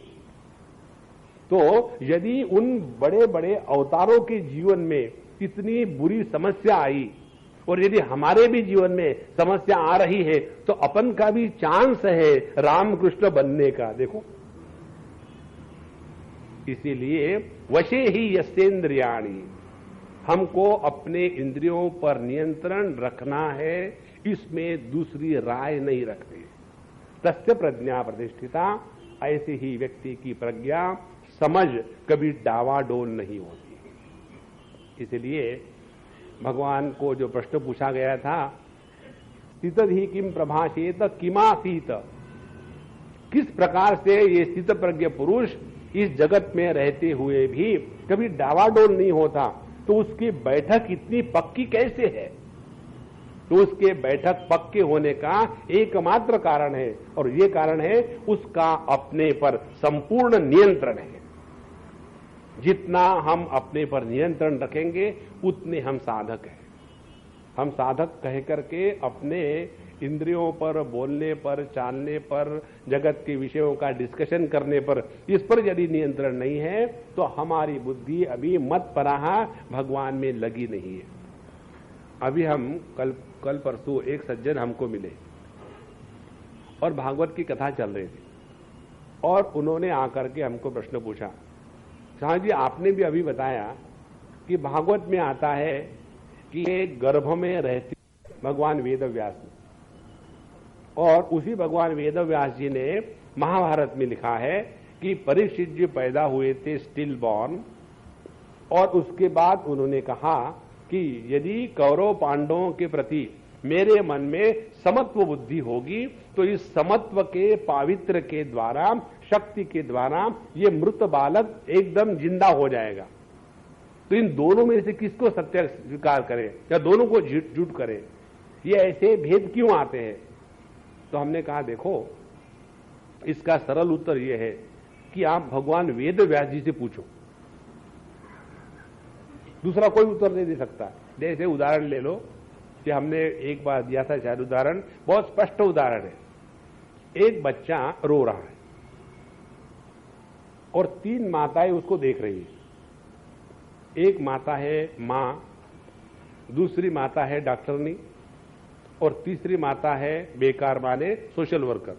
तो यदि उन बड़े बड़े अवतारों के जीवन में इतनी बुरी समस्या आई, और यदि हमारे भी जीवन में समस्या आ रही है, तो अपन का भी चांस है रामकृष्ण बनने का। देखो, इसीलिए वशे ही यस्येन्द्रियाणि, हमको अपने इंद्रियों पर नियंत्रण रखना है, इसमें दूसरी राय नहीं रखनी। तस्य प्रज्ञा प्रतिष्ठिता, ऐसे ही व्यक्ति की प्रज्ञा, समझ कभी डावाडोल नहीं होती। इसलिए भगवान को जो प्रश्न पूछा गया था, स्थित ही किम प्रभाषेत किमासीत, किस प्रकार से ये स्थित प्रज्ञ पुरुष इस जगत में रहते हुए भी कभी डावाडोल नहीं होता, तो उसकी बैठक इतनी पक्की कैसे है? तो उसके बैठक पक्के होने का एकमात्र कारण है, और ये कारण है उसका अपने पर संपूर्ण नियंत्रण है। जितना हम अपने पर नियंत्रण रखेंगे उतने हम साधक हैं। हम साधक कह करके अपने इंद्रियों पर, बोलने पर, चालने पर, जगत के विषयों का डिस्कशन करने पर, इस पर यदि नियंत्रण नहीं है तो हमारी बुद्धि अभी मत पराहा भगवान में लगी नहीं है। अभी हम कल परसों एक सज्जन हमको मिले और भागवत की कथा चल रही थी, और उन्होंने आकर के हमको प्रश्न पूछा, शाह जी आपने भी अभी बताया कि भागवत में आता है कि एक गर्भ में रहती भगवान वेदव्यास ने, और उसी भगवान वेदव्यास जी ने महाभारत में लिखा है कि परीक्षित जी पैदा हुए थे स्टिल बॉर्न, और उसके बाद उन्होंने कहा कि यदि कौरव पांडवों के प्रति मेरे मन में समत्व बुद्धि होगी तो इस समत्व के पावित्र के द्वारा, शक्ति के द्वारा ये मृत बालक एकदम जिंदा हो जाएगा। तो इन दोनों में से किसको सत्य स्वीकार करें या दोनों को झूठ करें? ये ऐसे भेद क्यों आते हैं? तो हमने कहा देखो, इसका सरल उत्तर यह है कि आप भगवान वेद व्यास जी से पूछो, दूसरा कोई उत्तर नहीं दे सकता। जैसे उदाहरण ले लो कि हमने एक बार दिया था शायद उदाहरण, बहुत स्पष्ट उदाहरण है। एक बच्चा रो रहा है और 3 माताएं उसको देख रही है। एक माता है मां, दूसरी माता है डॉक्टरनी, और तीसरी माता है बेकार माने सोशल वर्कर।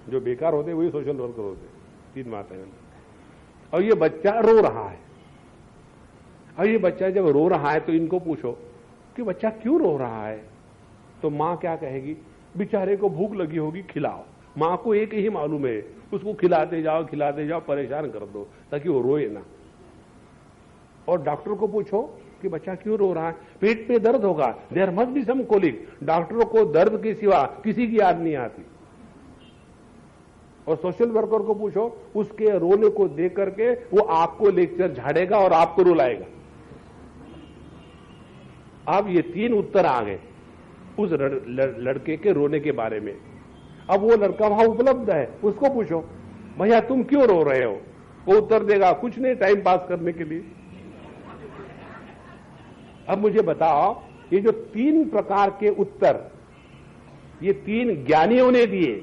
जो बेकार होते वही सोशल वर्कर होते, 3 माताएं। और ये बच्चा रो रहा है। और ये बच्चा जब रो रहा है तो इनको पूछो कि बच्चा क्यों रो रहा है? तो मां क्या कहेगी? बेचारे को भूख लगी होगी, खिलाओ। मां को एक ही मालूम है, उसको खिलाते जाओ, परेशान कर दो ताकि वो रोए ना। और डॉक्टर को पूछो कि बच्चा क्यों रो रहा है? पेट पे दर्द होगा, there must be some colic. डॉक्टरों को दर्द के सिवा किसी की याद नहीं आती। और सोशल वर्कर को पूछो, उसके रोने को देख करके वो आपको लेक्चर झाड़ेगा और आपको रुलाएगा। अब ये 3 उत्तर आ गए उस लड़के के रोने के बारे में। अब वो लड़का वहां उपलब्ध है, उसको पूछो भैया तुम क्यों रो रहे हो? वो उत्तर देगा कुछ नहीं, टाइम पास करने के लिए। अब मुझे बताओ, ये जो 3 प्रकार के उत्तर ये 3 ज्ञानियों ने दिए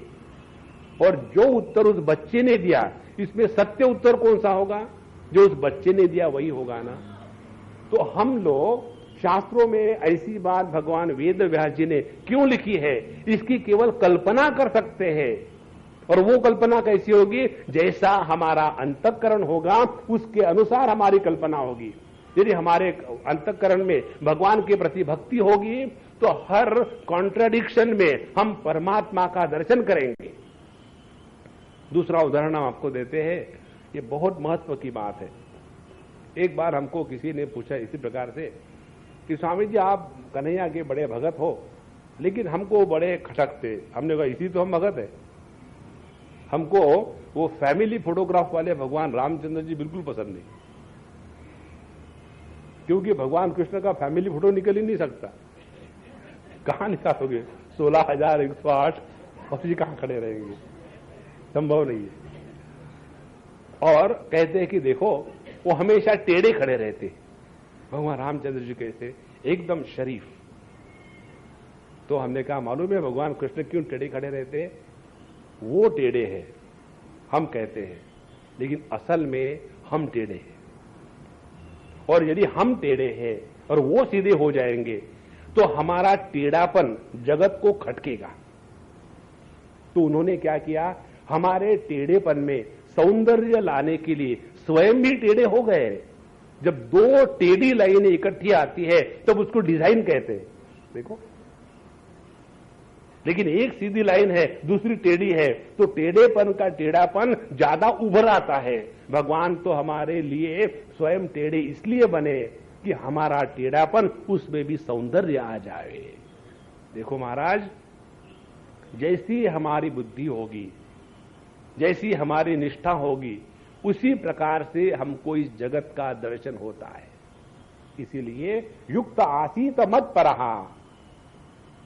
और जो उत्तर उस बच्चे ने दिया, इसमें सत्य उत्तर कौन सा होगा? जो उस बच्चे ने दिया वही होगा ना। तो हम लोग शास्त्रों में ऐसी बात भगवान वेद व्यास जी ने क्यों लिखी है, इसकी केवल कल्पना कर सकते हैं। और वो कल्पना कैसी होगी? जैसा हमारा अंतःकरण होगा उसके अनुसार हमारी कल्पना होगी। यदि हमारे अंतःकरण में भगवान के प्रति भक्ति होगी तो हर कॉन्ट्राडिक्शन में हम परमात्मा का दर्शन करेंगे। दूसरा उदाहरण हम आपको देते हैं, ये बहुत महत्व की बात है। एक बार हमको किसी ने पूछा इसी प्रकार से कि स्वामी जी आप कन्हैया के बड़े भगत हो, लेकिन हमको बड़े खटकते। हमने कहा इसी तो हम भगत है। हमको वो फैमिली फोटोग्राफ वाले भगवान रामचंद्र जी बिल्कुल पसंद नहीं, क्योंकि भगवान कृष्ण का फैमिली फोटो निकल ही नहीं सकता। कहां निकालोगे? 16,108 और जी कहां खड़े रहेंगे? संभव नहीं है। और कहते हैं कि देखो वो हमेशा टेढ़े खड़े रहते। भगवान रामचंद्र जी कैसे? एकदम शरीफ। तो हमने कहा मालूम है भगवान कृष्ण क्यों टेढ़े खड़े रहते हैं? वो टेढ़े हैं हम कहते हैं, लेकिन असल में हम टेढ़े हैं। और यदि हम टेढ़े हैं और वो सीधे हो जाएंगे तो हमारा टेढ़ापन जगत को खटकेगा। तो उन्होंने क्या किया? हमारे टेढ़ेपन में सौंदर्य लाने के लिए स्वयं भी टेढ़े हो गए। जब 2 टेढ़ी लाइनें इकट्ठी आती है तब उसको डिजाइन कहते हैं। देखो, लेकिन एक सीधी लाइन है, दूसरी टेढ़ी है, तो टेढ़ेपन का टेढ़ापन ज्यादा उभर आता है। भगवान तो हमारे लिए स्वयं टेढ़े इसलिए बने कि हमारा टेढ़ापन उसमें भी सौंदर्य आ जाए। देखो महाराज, जैसी हमारी बुद्धि होगी, जैसी हमारी निष्ठा होगी, उसी प्रकार से हमको इस जगत का दर्शन होता है। इसीलिए युक्त आसीत मत परहा,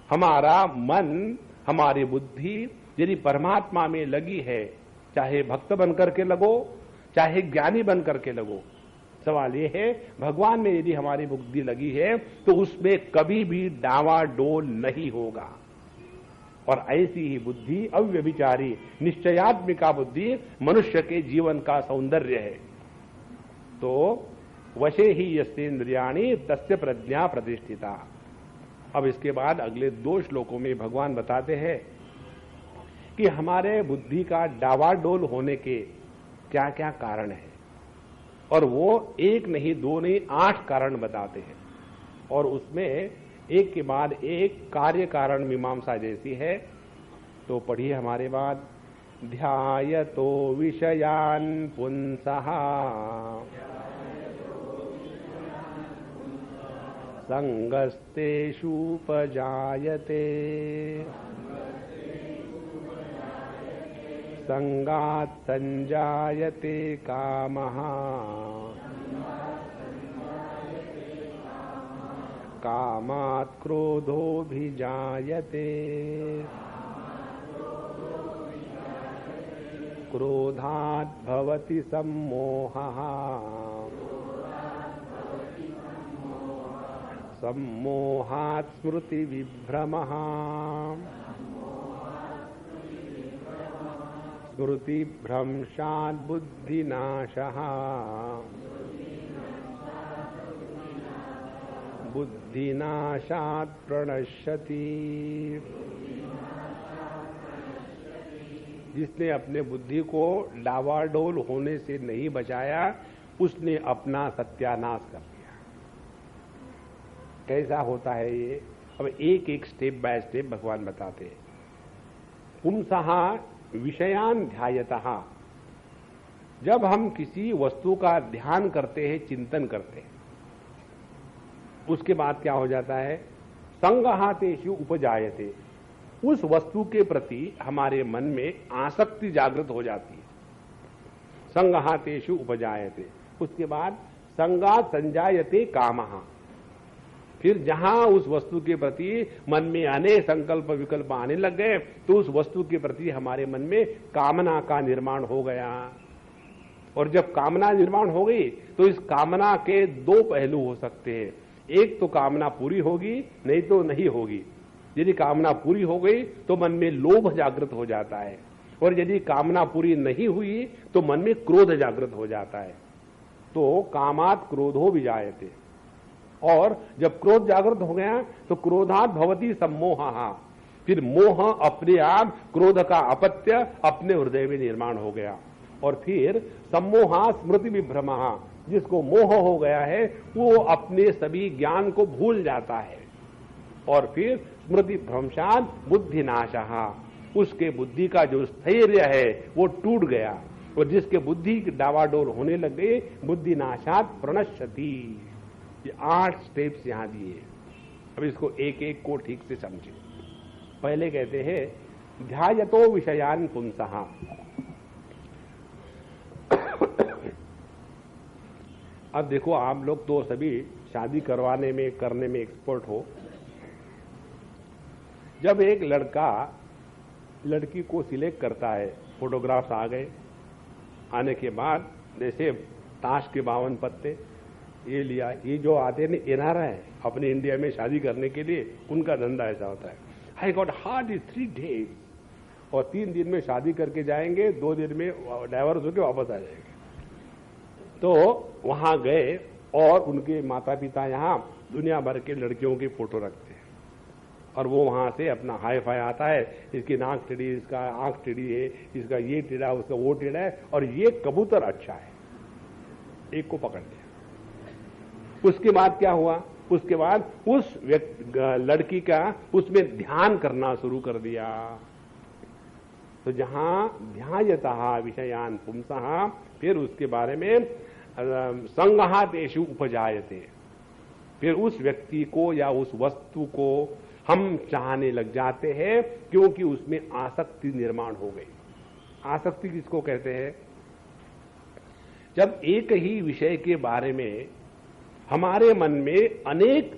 हमारा मन, हमारी बुद्धि यदि परमात्मा में लगी है, चाहे भक्त बनकर के लगो, चाहे ज्ञानी बनकर के लगो, सवाल यह है भगवान में यदि हमारी बुद्धि लगी है तो उसमें कभी भी डावाडोल नहीं होगा। और ऐसी ही बुद्धि, अव्यभिचारी निश्चयात्मिका बुद्धि मनुष्य के जीवन का सौंदर्य है। तो वशे ही यस्तेन्द्रियाणि तस्य प्रज्ञा प्रतिष्ठिता। अब इसके बाद अगले 2 श्लोकों में भगवान बताते हैं कि हमारे बुद्धि का डावाडोल होने के क्या क्या कारण है, और वो 1 नहीं 2 नहीं 8 कारण बताते हैं। और उसमें एक के बाद एक कार्य कारण मीमांसा जैसी है। तो पढ़िए हमारे बाद, ध्यायतो विषयान पुंसः संगस्तेषुपजायते संगात् संजायते कामः कामात् क्रोधोऽभिजायते क्रोधात् भवति सम्मोहः सम्मोहात् स्मृतिविभ्रमः स्मृतिभ्रंशात् बुद्धिनाशः बुद्धिनाशात् प्रणश्यति। जिसने अपने बुद्धि को डावाडोल होने से नहीं बचाया, उसने अपना सत्यानाश कर दिया। कैसा होता है ये? अब एक एक स्टेप बाय स्टेप भगवान बताते हैं। पुंसः विषयान ध्यायतः, जब हम किसी वस्तु का ध्यान करते हैं, चिंतन करते हैं, उसके बाद क्या हो जाता है? संगहातेषु उपजायते, उस वस्तु के प्रति हमारे मन में आसक्ति जागृत हो जाती है। संगहातेषु उपजायते, उसके बाद संगात् संजायते कामः, फिर जहां उस वस्तु के प्रति मन में अनेक संकल्प विकल्प आने लग गए तो उस वस्तु के प्रति हमारे मन में कामना का निर्माण हो गया। और जब कामना निर्माण हो गई तो इस कामना के 2 पहलू हो सकते हैं। एक तो कामना पूरी होगी, नहीं तो नहीं होगी। यदि कामना पूरी हो गई तो मन में लोभ जागृत हो जाता है, और यदि कामना पूरी नहीं हुई तो मन में क्रोध जागृत हो जाता है। तो कामात् क्रोधो विजायते, और जब क्रोध जागृत हो गया तो क्रोधात् भवति सम्मोहः, फिर मोह अपने आप क्रोध का अपत्य अपने हृदय में निर्माण हो गया। और फिर सम्मोहा स्मृति विभ्रमः, जिसको मोह हो गया है वो अपने सभी ज्ञान को भूल जाता है। और फिर स्मृति भ्रंशात् बुद्धिनाशः, उसके बुद्धि का जो स्थैर्य है वो टूट गया, और जिसके बुद्धि डावाडोल होने लग गई, बुद्धिनाशात् प्रणश्यति। ये 8 स्टेप्स यहां दिए। अब इसको एक एक को ठीक से समझे। पहले कहते हैं ध्यायतो विषयान पुंसः। अब देखो, आप लोग तो सभी शादी करवाने में करने में एक्सपर्ट हो। जब एक लड़का लड़की को सिलेक्ट करता है, फोटोग्राफ्स आ गए, आने के बाद जैसे ताश के 52 पत्ते ये लिया, ये जो आते हैं एनआरआई है अपने इंडिया में शादी करने के लिए, उनका धंधा ऐसा होता है। आई गॉट हार्डली 3 days, और 3 दिन में शादी करके जाएंगे, 2 दिन में डाइवोर्स होकर वापस आ जाएंगे। तो वहां गए और उनके माता पिता यहां दुनिया भर के लड़कियों की फोटो रखते हैं, और वो वहां से अपना हाई फाई आता है, इसकी नाक टेढ़ी, इसका आंख टेढ़ी है, इसका ये टेढ़ा, उसका वो टेढ़ा है, और ये कबूतर अच्छा है, एक को पकड़ लिया। उसके बाद क्या हुआ? उसके बाद उस लड़की का उसमें ध्यान करना शुरू कर दिया। तो जहां ध्यायतः विषयान पुंसः, फिर उसके बारे में संगहातेषु उपजायते, फिर उस व्यक्ति को या उस वस्तु को हम चाहने लग जाते हैं, क्योंकि उसमें आसक्ति निर्माण हो गई। आसक्ति किसको कहते हैं? जब एक ही विषय के बारे में हमारे मन में अनेक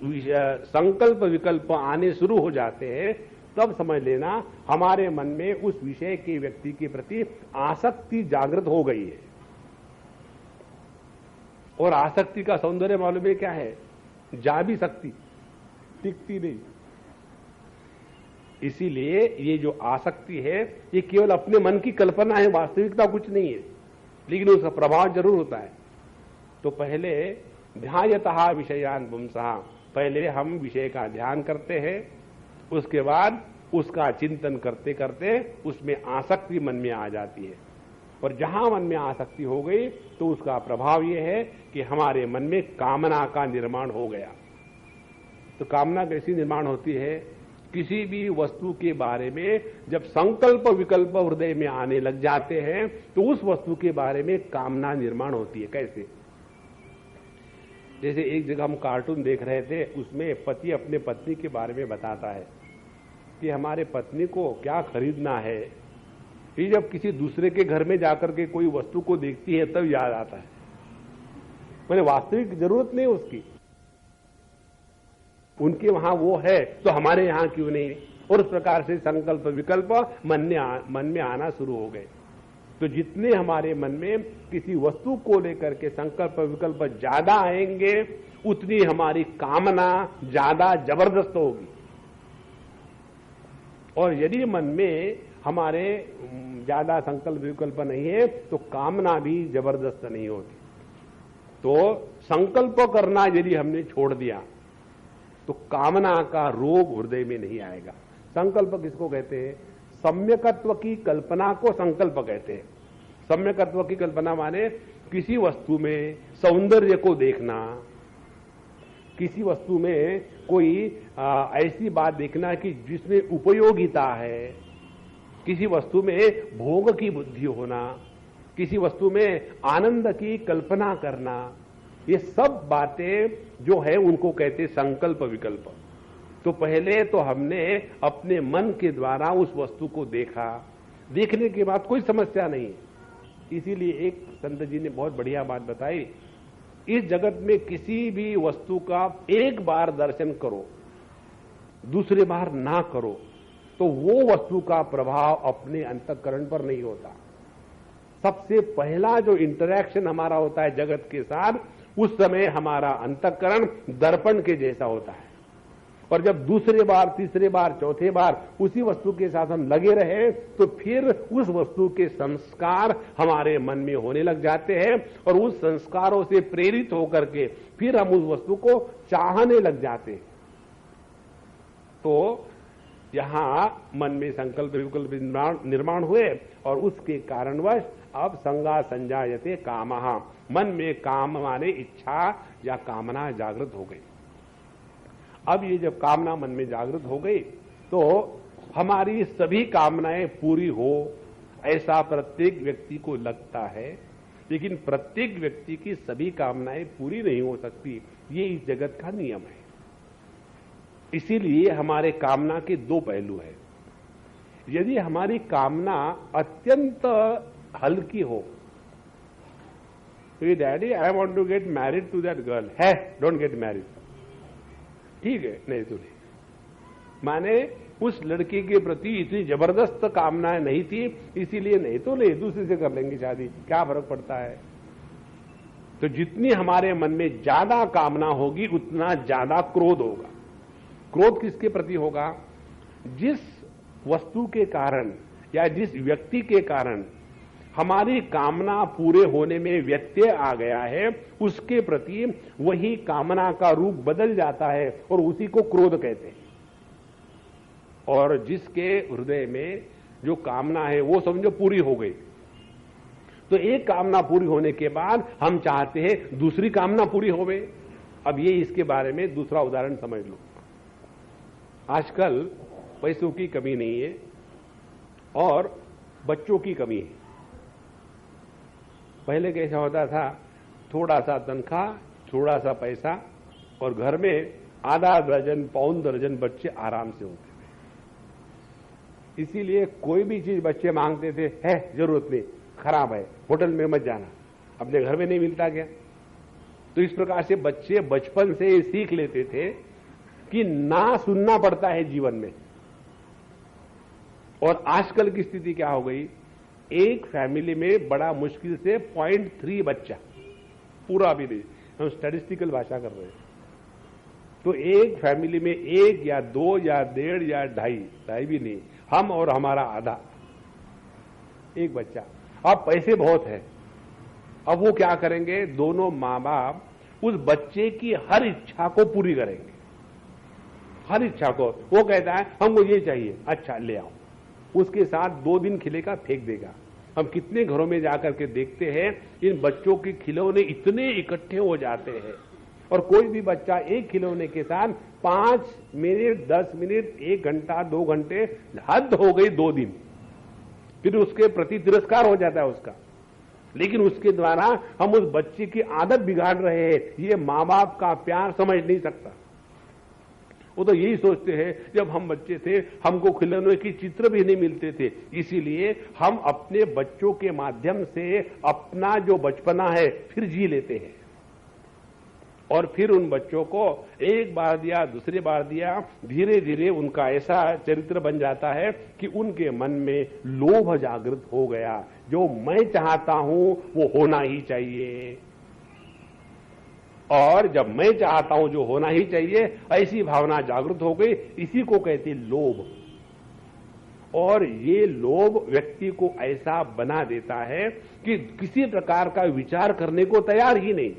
संकल्प विकल्प आने शुरू हो जाते हैं, तब समझ लेना हमारे मन में उस विषय के व्यक्ति के प्रति आसक्ति जागृत हो गई है। और आसक्ति का सौंदर्य मालूम है क्या है? जा भी सकती, टिकती नहीं। इसीलिए ये जो आसक्ति है ये केवल अपने मन की कल्पना है, वास्तविकता कुछ नहीं है, लेकिन उसका प्रभाव जरूर होता है। तो पहले ध्यायतः विषयान पुंसः, पहले हम विषय का ध्यान करते हैं, उसके बाद उसका चिंतन करते करते उसमें आसक्ति मन में आ जाती है। और जहां मन में आसक्ति हो गई तो उसका प्रभाव यह है कि हमारे मन में कामना का निर्माण हो गया। तो कामना कैसी निर्माण होती है? किसी भी वस्तु के बारे में जब संकल्प विकल्प हृदय में आने लग जाते हैं तो उस वस्तु के बारे में कामना निर्माण होती है। कैसे? जैसे एक जगह हम कार्टून देख रहे थे, उसमें पति अपने पत्नी के बारे में बताता है कि हमारे पत्नी को क्या खरीदना है। ये जब किसी दूसरे के घर में जाकर के कोई वस्तु को देखती है तब याद आता है, मैंने वास्तविक जरूरत नहीं उसकी, उनके वहां वो है तो हमारे यहां क्यों नहीं। और उस प्रकार से संकल्प विकल्प मन में आना शुरू हो गए। तो जितने हमारे मन में किसी वस्तु को लेकर के संकल्प विकल्प ज्यादा आएंगे, उतनी हमारी कामना ज्यादा जबरदस्त होगी। और यदि मन में हमारे ज्यादा संकल्प विकल्प नहीं है तो कामना भी जबरदस्त नहीं होती। तो संकल्प करना यदि हमने छोड़ दिया तो कामना का रोग हृदय में नहीं आएगा। संकल्प किसको कहते हैं? सम्यकत्व की कल्पना को संकल्प कहते हैं। सम्यकत्व की कल्पना माने किसी वस्तु में सौंदर्य को देखना, किसी वस्तु में कोई ऐसी बात देखना कि जिसमें उपयोगिता है, किसी वस्तु में भोग की बुद्धि होना, किसी वस्तु में आनंद की कल्पना करना, ये सब बातें जो है उनको कहते संकल्प विकल्प। तो पहले तो हमने अपने मन के द्वारा उस वस्तु को देखा, देखने के बाद कोई समस्या नहीं। इसीलिए एक संत जी ने बहुत बढ़िया बात बताई, इस जगत में किसी भी वस्तु का एक बार दर्शन करो, दूसरी बार ना करो, तो वो वस्तु का प्रभाव अपने अंतःकरण पर नहीं होता। सबसे पहला जो इंटरैक्शन हमारा होता है जगत के साथ, उस समय हमारा अंतःकरण दर्पण के जैसा होता है। और जब दूसरे बार, तीसरे बार, चौथे बार उसी वस्तु के साथ हम लगे रहे तो फिर उस वस्तु के संस्कार हमारे मन में होने लग जाते हैं और उस संस्कारों से प्रेरित होकर के फिर हम उस वस्तु को चाहने लग जाते हैं। तो यहां मन में संकल्प विकल्प निर्माण हुए और उसके कारणवश अब संगा संजायते कामः, मन में काम माने इच्छा या कामना जागृत हो गई। अब ये जब कामना मन में जागृत हो गई तो हमारी सभी कामनाएं पूरी हो ऐसा प्रत्येक व्यक्ति को लगता है, लेकिन प्रत्येक व्यक्ति की सभी कामनाएं पूरी नहीं हो सकती। ये इस जगत का नियम है। इसीलिए हमारे कामना के दो पहलू हैं। यदि हमारी कामना अत्यंत हल्की हो तो ये daddy I want to get married to that girl, है डोंट गेट मैरिड, ठीक है, नहीं तो नहीं। माने उस लड़की के प्रति इतनी जबरदस्त कामनाएं नहीं थी, इसीलिए नहीं तो नहीं, दूसरे से कर लेंगे शादी, क्या फर्क पड़ता है। तो जितनी हमारे मन में ज्यादा कामना होगी उतना ज्यादा क्रोध होगा। क्रोध किसके प्रति होगा? जिस वस्तु के कारण या जिस व्यक्ति के कारण हमारी कामना पूरे होने में व्यत्यय आ गया है, उसके प्रति वही कामना का रूप बदल जाता है और उसी को क्रोध कहते हैं। और जिसके हृदय में जो कामना है वो समझो पूरी हो गई, तो एक कामना पूरी होने के बाद हम चाहते हैं दूसरी कामना पूरी होवे। अब ये इसके बारे में दूसरा उदाहरण समझ लो। आजकल पैसों की कमी नहीं है और बच्चों की कमी है। पहले कैसा होता था, थोड़ा सा तनख्वाह, थोड़ा सा पैसा और घर में आधा दर्जन पौन दर्जन बच्चे आराम से होते थे। इसीलिए कोई भी चीज बच्चे मांगते थे, है जरूरत नहीं, खराब है, होटल में मत जाना, अपने घर में नहीं मिलता क्या। तो इस प्रकार से बच्चे बचपन से ये सीख लेते थे कि ना सुनना पड़ता है जीवन में। और आजकल की स्थिति क्या हो गई, एक फैमिली में बड़ा मुश्किल से 0.3 बच्चा, पूरा भी नहीं, हम स्टैटिस्टिकल भाषा कर रहे हैं, तो एक फैमिली में 1 या 2 या 1.5 या 2.5 भी नहीं, हम और हमारा आधा, एक बच्चा। अब पैसे बहुत है, अब वो क्या करेंगे, दोनों मां बाप उस बच्चे की हर इच्छा को पूरी करेंगे, हर इच्छा को। वो कहता है हमको ये चाहिए, अच्छा ले आओ, उसके साथ 2 दिन खिलेगा, फेंक देगा। हम कितने घरों में जाकर के देखते हैं, इन बच्चों के खिलौने इतने इकट्ठे हो जाते हैं, और कोई भी बच्चा एक खिलौने के साथ 5 मिनट, 10 मिनट, 1 घंटा, 2 घंटे, हद हो गई 2 दिन, फिर उसके प्रति तिरस्कार हो जाता है उसका। लेकिन उसके द्वारा हम उस बच्चे की आदत बिगाड़ रहे हैं, ये मां बाप का प्यार समझ नहीं सकता। वो तो यही सोचते हैं, जब हम बच्चे थे हमको खिलौने की चित्र भी नहीं मिलते थे, इसीलिए हम अपने बच्चों के माध्यम से अपना जो बचपना है फिर जी लेते हैं। और फिर उन बच्चों को एक बार दिया, दूसरी बार दिया, धीरे धीरे उनका ऐसा चरित्र बन जाता है कि उनके मन में लोभ जागृत हो गया, जो मैं चाहता हूं वो होना ही चाहिए। और जब मैं चाहता हूं जो होना ही चाहिए, ऐसी भावना जागृत हो गई, इसी को कहते लोभ। और ये लोभ व्यक्ति को ऐसा बना देता है कि किसी प्रकार का विचार करने को तैयार ही नहीं।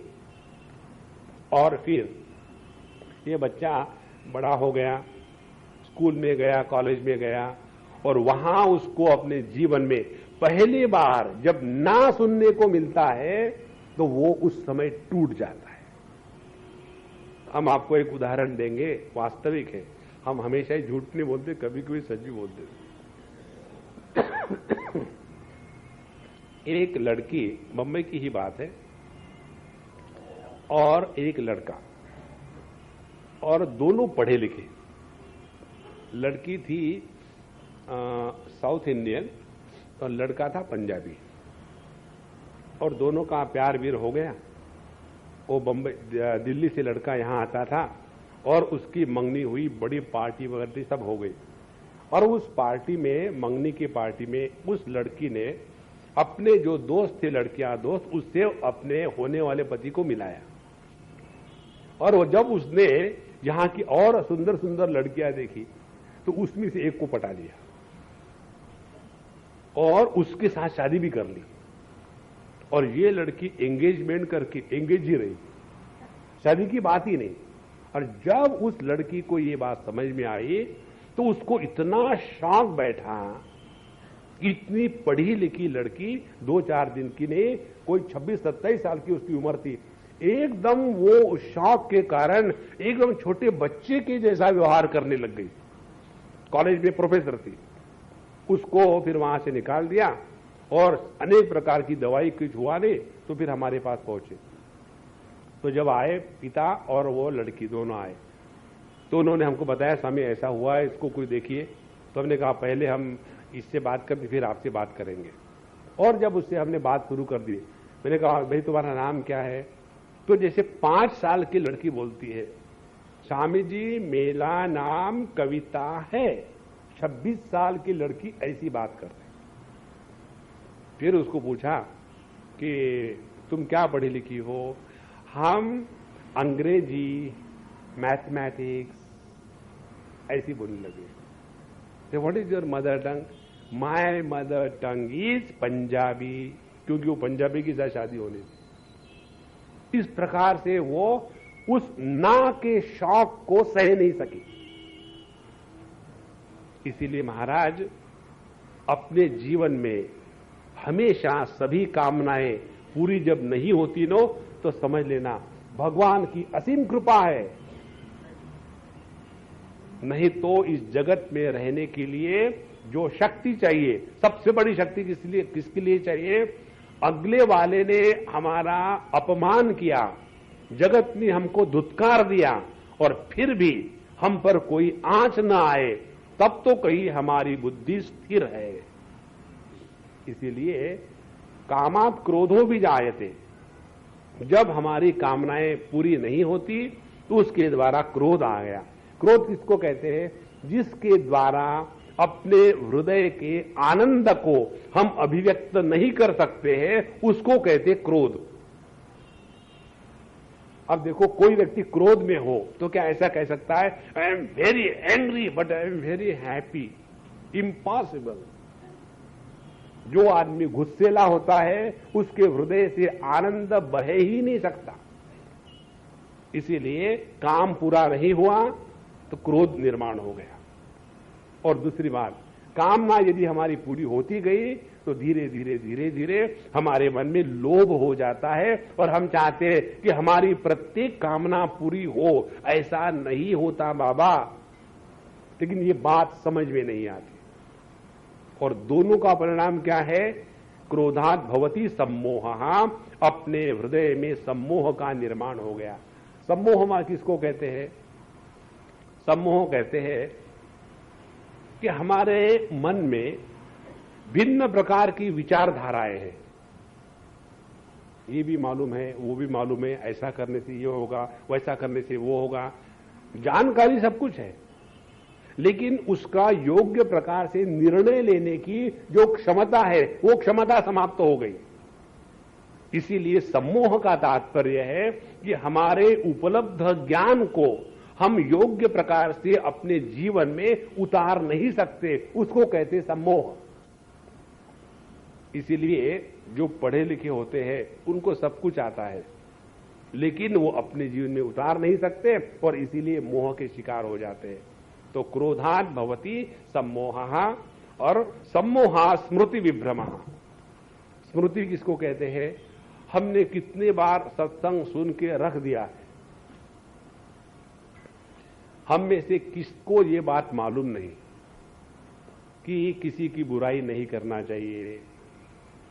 और फिर ये बच्चा बड़ा हो गया, स्कूल में गया, कॉलेज में गया, और वहां उसको अपने जीवन में पहली बार जब ना सुनने को मिलता है तो वो उस समय टूट जाता है। हम आपको एक उदाहरण देंगे, वास्तविक है, हम हमेशा ही झूठ नहीं बोलते, कभी कभी सच भी बोलते। एक लड़की, बंबई की ही बात है, और एक लड़का, और दोनों पढ़े लिखे। लड़की थी साउथ इंडियन और लड़का था पंजाबी, और दोनों का प्यार वीर हो गया। वो बंबई, दिल्ली से लड़का यहां आता था, और उसकी मंगनी हुई, बड़ी पार्टी वगैरह सब हो गई। और उस पार्टी में, मंगनी की पार्टी में, उस लड़की ने अपने जो दोस्त थे, लड़कियां दोस्त, उससे अपने होने वाले पति को मिलाया। और वो जब उसने यहां की और सुंदर सुंदर लड़कियां देखी तो उसमें से एक को पटा लिया और उसके साथ शादी भी कर ली। और ये लड़की एंगेजमेंट करके एंगेज ही रही, शादी की बात ही नहीं। और जब उस लड़की को ये बात समझ में आई तो उसको इतना शौक बैठा, इतनी पढ़ी लिखी लड़की, 2-4 दिन की नहीं, कोई 26-27 साल की उसकी उम्र थी, एकदम वो शौक के कारण एकदम छोटे बच्चे के जैसा व्यवहार करने लग गई। कॉलेज में प्रोफेसर थी, उसको फिर वहां से निकाल दिया, और अनेक प्रकार की दवाई कुछ हुआ नहीं, तो फिर हमारे पास पहुंचे। तो जब आए पिता और वो लड़की दोनों आए, तो उन्होंने हमको बताया, स्वामी ऐसा हुआ है, इसको कोई देखिए। तो हमने कहा पहले हम इससे बात करते, फिर आपसे बात करेंगे। और जब उससे हमने बात शुरू कर दी, मैंने कहा भाई तुम्हारा नाम क्या है? तो जैसे 5 साल की लड़की बोलती है, स्वामी जी मेरा नाम कविता है। 26 साल की लड़की ऐसी बात कर रही। फिर उसको पूछा कि तुम क्या पढ़ी लिखी हो? हम अंग्रेजी, मैथमेटिक्स ऐसी बोलने लगे। What is your mother tongue? My mother tongue is Punjabi, क्योंकि वो पंजाबी की साथ शादी होनी थी। इस प्रकार से वो उस ना के शौक को सह नहीं सकी। इसीलिए महाराज अपने जीवन में हमेशा सभी कामनाएं पूरी जब नहीं होती नो, तो समझ लेना भगवान की असीम कृपा है। नहीं तो इस जगत में रहने के लिए जो शक्ति चाहिए, सबसे बड़ी शक्ति किसके लिए चाहिए? अगले वाले ने हमारा अपमान किया, जगत ने हमको धुतकार दिया और फिर भी हम पर कोई आंच न आए, तब तो कहीं हमारी बुद्धि स्थिर है। इसीलिए कामात क्रोधो भी जायते, जब हमारी कामनाएं पूरी नहीं होती तो उसके द्वारा क्रोध आ गया। क्रोध किसको कहते हैं? जिसके द्वारा अपने हृदय के आनंद को हम अभिव्यक्त नहीं कर सकते हैं, उसको कहते क्रोध। अब देखो, कोई व्यक्ति क्रोध में हो तो क्या ऐसा कह सकता है, I am very angry but I am very happy? Impossible. जो आदमी गुस्सेला होता है उसके हृदय से आनंद बह ही नहीं सकता। इसीलिए काम पूरा नहीं हुआ तो क्रोध निर्माण हो गया। और दूसरी बात, कामना यदि हमारी पूरी होती गई तो धीरे धीरे धीरे धीरे हमारे मन में लोभ हो जाता है और हम चाहते हैं कि हमारी प्रत्येक कामना पूरी हो। ऐसा नहीं होता बाबा, लेकिन ये बात समझ में नहीं आती। और दोनों का परिणाम क्या है? क्रोधात भवति सम्मोहः, अपने हृदय में सम्मोह का निर्माण हो गया। सम्मोह किसको कहते हैं? सम्मोह कहते हैं कि हमारे मन में भिन्न प्रकार की विचारधाराएं हैं। ये भी मालूम है, वो भी मालूम है, ऐसा करने से ये होगा, वैसा करने से वो होगा। जानकारी सब कुछ है, लेकिन उसका योग्य प्रकार से निर्णय लेने की जो क्षमता है वो क्षमता समाप्त हो गई। इसीलिए सम्मोह का तात्पर्य है कि हमारे उपलब्ध ज्ञान को हम योग्य प्रकार से अपने जीवन में उतार नहीं सकते, उसको कहते सम्मोह। इसीलिए जो पढ़े लिखे होते हैं उनको सब कुछ आता है, लेकिन वो अपने जीवन में उतार नहीं सकते और इसीलिए मोह के शिकार हो जाते हैं। तो क्रोधात भवति सम्मोहः, और सम्मोहा स्मृति विभ्रमः। स्मृति किसको कहते हैं? हमने कितने बार सत्संग सुन के रख दिया है, हम में से किसको ये बात मालूम नहीं कि किसी की बुराई नहीं करना चाहिए,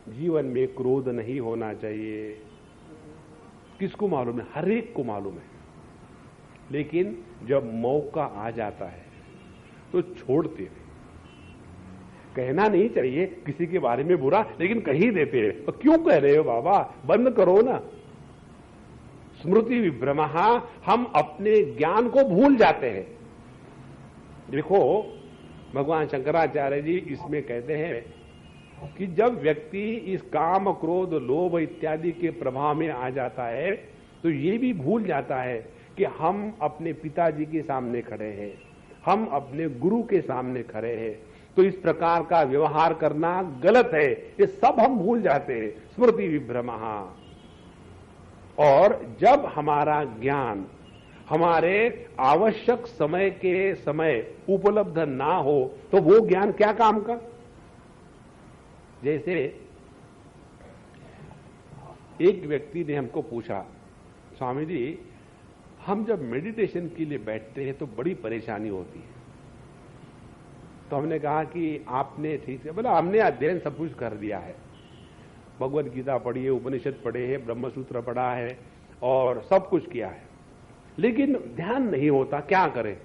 जीवन में क्रोध नहीं होना चाहिए। किसको मालूम है? हर एक को मालूम है। लेकिन जब मौका आ जाता है तो छोड़ते हैं। कहना नहीं चाहिए किसी के बारे में बुरा, लेकिन कह ही देते हैं। तो क्यों कह रहे हो बाबा, बंद करो ना। स्मृति विभ्रमः, हम अपने ज्ञान को भूल जाते हैं। देखो, भगवान शंकराचार्य जी इसमें कहते हैं कि जब व्यक्ति इस काम क्रोध लोभ इत्यादि के प्रभाव में आ जाता है तो ये भी भूल जाता है कि हम अपने पिताजी के सामने खड़े हैं, हम अपने गुरु के सामने खड़े हैं, तो इस प्रकार का व्यवहार करना गलत है। ये सब हम भूल जाते हैं। स्मृति विभ्रमः। और जब हमारा ज्ञान हमारे आवश्यक समय के समय उपलब्ध ना हो तो वो ज्ञान क्या काम का? जैसे एक व्यक्ति ने हमको पूछा, स्वामी जी हम जब मेडिटेशन के लिए बैठते हैं तो बड़ी परेशानी होती है। तो हमने कहा कि आपने ठीक से बोला, हमने अध्ययन सब कुछ कर दिया है, भगवद गीता पढ़ी है, उपनिषद पढ़े हैं, ब्रह्मसूत्र पढ़ा है और सब कुछ किया है, लेकिन ध्यान नहीं होता, क्या करें?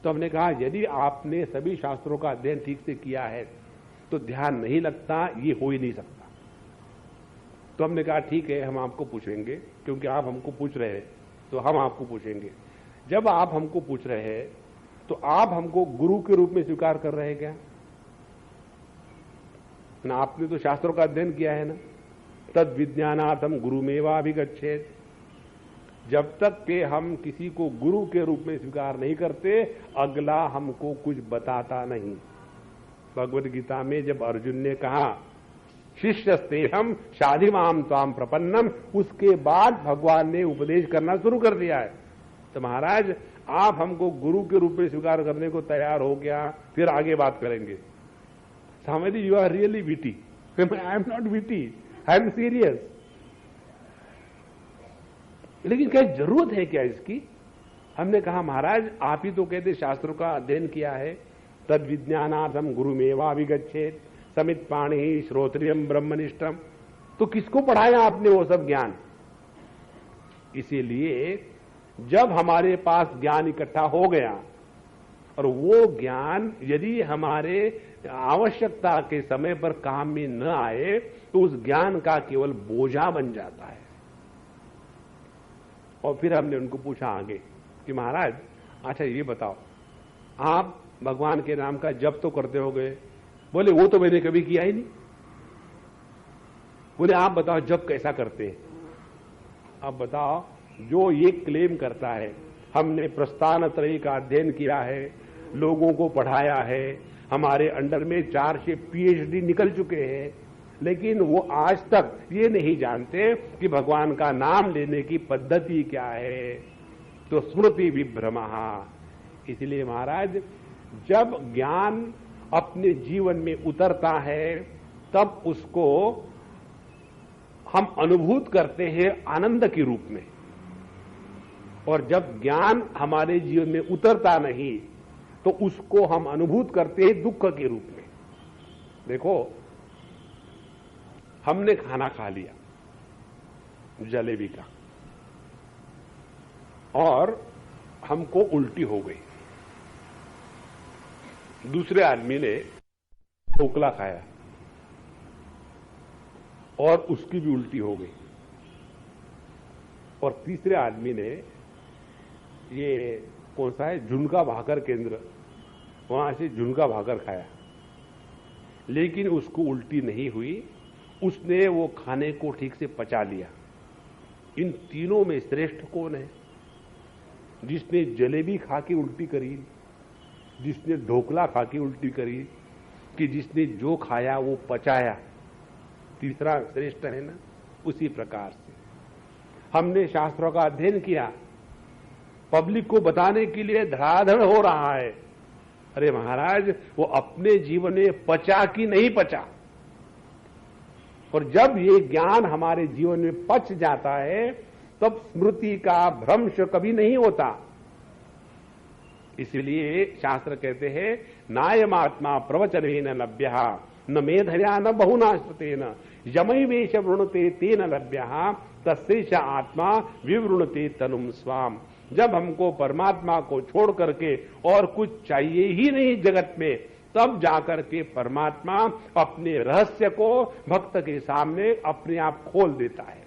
तो हमने कहा यदि आपने सभी शास्त्रों का अध्ययन ठीक से किया है तो ध्यान नहीं लगता, ये हो ही नहीं सकता। तो हमने कहा ठीक है, हम आपको पूछेंगे, क्योंकि आप हमको पूछ रहे हैं तो हम आपको पूछेंगे। जब आप हमको पूछ रहे हैं तो आप हमको गुरु के रूप में स्वीकार कर रहे हैं क्या? ना, आपने तो शास्त्रों का अध्ययन किया है ना। तद विज्ञानार्थम गुरुमेवाभिगच्छेत्। जब तक के हम किसी को गुरु के रूप में स्वीकार नहीं करते, अगला हमको कुछ बताता नहीं। भगवद गीता में जब अर्जुन ने कहा शिष्यस्तेहम शाधिमाम त्वाम प्रपन्नम, उसके बाद भगवान ने उपदेश करना शुरू कर दिया है। तो महाराज आप हमको गुरु के रूप में स्वीकार करने को तैयार हो गया, फिर आगे बात करेंगे। Swami ji you are really witty. I am not witty, I am serious. लेकिन क्या जरूरत है क्या इसकी? हमने कहा महाराज आप ही तो कहते शास्त्रों का अध्ययन किया है, तद विज्ञानार्थम गुरुमेवाभिगच्छेत् समित पाणि श्रोत्रियम ब्रह्मनिष्ठम। तो किसको पढ़ाया आपने वो सब ज्ञान? इसीलिए जब हमारे पास ज्ञान इकट्ठा हो गया और वो ज्ञान यदि हमारे आवश्यकता के समय पर काम में न आए तो उस ज्ञान का केवल बोझा बन जाता है। और फिर हमने उनको पूछा आगे कि महाराज अच्छा ये बताओ, आप भगवान के नाम का जप तो करते हो गए? बोले वो तो मैंने कभी किया ही नहीं। बोले आप बताओ जप कैसा करते हैं? अब बताओ, जो ये क्लेम करता है हमने प्रस्थान त्रयी का अध्ययन किया है, लोगों को पढ़ाया है, हमारे अंडर में 4 से PhD निकल चुके हैं, लेकिन वो आज तक ये नहीं जानते कि भगवान का नाम लेने की पद्धति क्या है, तो स्मृति विभ्रमः। इसलिए महाराज जब ज्ञान अपने जीवन में उतरता है तब उसको हम अनुभूत करते हैं आनंद के रूप में, और जब ज्ञान हमारे जीवन में उतरता नहीं तो उसको हम अनुभूत करते हैं दुख के रूप में। देखो, हमने खाना खा लिया जलेबी का और हमको उल्टी हो गई, दूसरे आदमी ने ढोकला खाया और उसकी भी उल्टी हो गई, और तीसरे आदमी ने ये कौन सा है झुनका भाकर केंद्र, वहां से झुनका भाकर खाया, लेकिन उसको उल्टी नहीं हुई, उसने वो खाने को ठीक से पचा लिया। इन तीनों में श्रेष्ठ कौन है? जिसने जलेबी खा के उल्टी करी, जिसने ढोकला खा के उल्टी करी, कि जिसने जो खाया वो पचाया? तीसरा श्रेष्ठ है ना। उसी प्रकार से हमने शास्त्रों का अध्ययन किया, पब्लिक को बताने के लिए धड़ाधड़ हो रहा है। अरे महाराज, वो अपने जीवन में पचा कि नहीं पचा? और जब ये ज्ञान हमारे जीवन में पच जाता है तब स्मृति का भ्रंश कभी नहीं होता। इसलिए शास्त्र कहते हैं नायमात्मा प्रवचनेन लभ्यः न मेधया न बहुना श्रुतेन यमैवेश वृणुते तेन लभ्यः तस्यैष आत्मा विवृणुते तनुम स्वाम। जब हमको परमात्मा को छोड़ करके और कुछ चाहिए ही नहीं जगत में, तब जाकर के परमात्मा अपने रहस्य को भक्त के सामने अपने आप खोल देता है।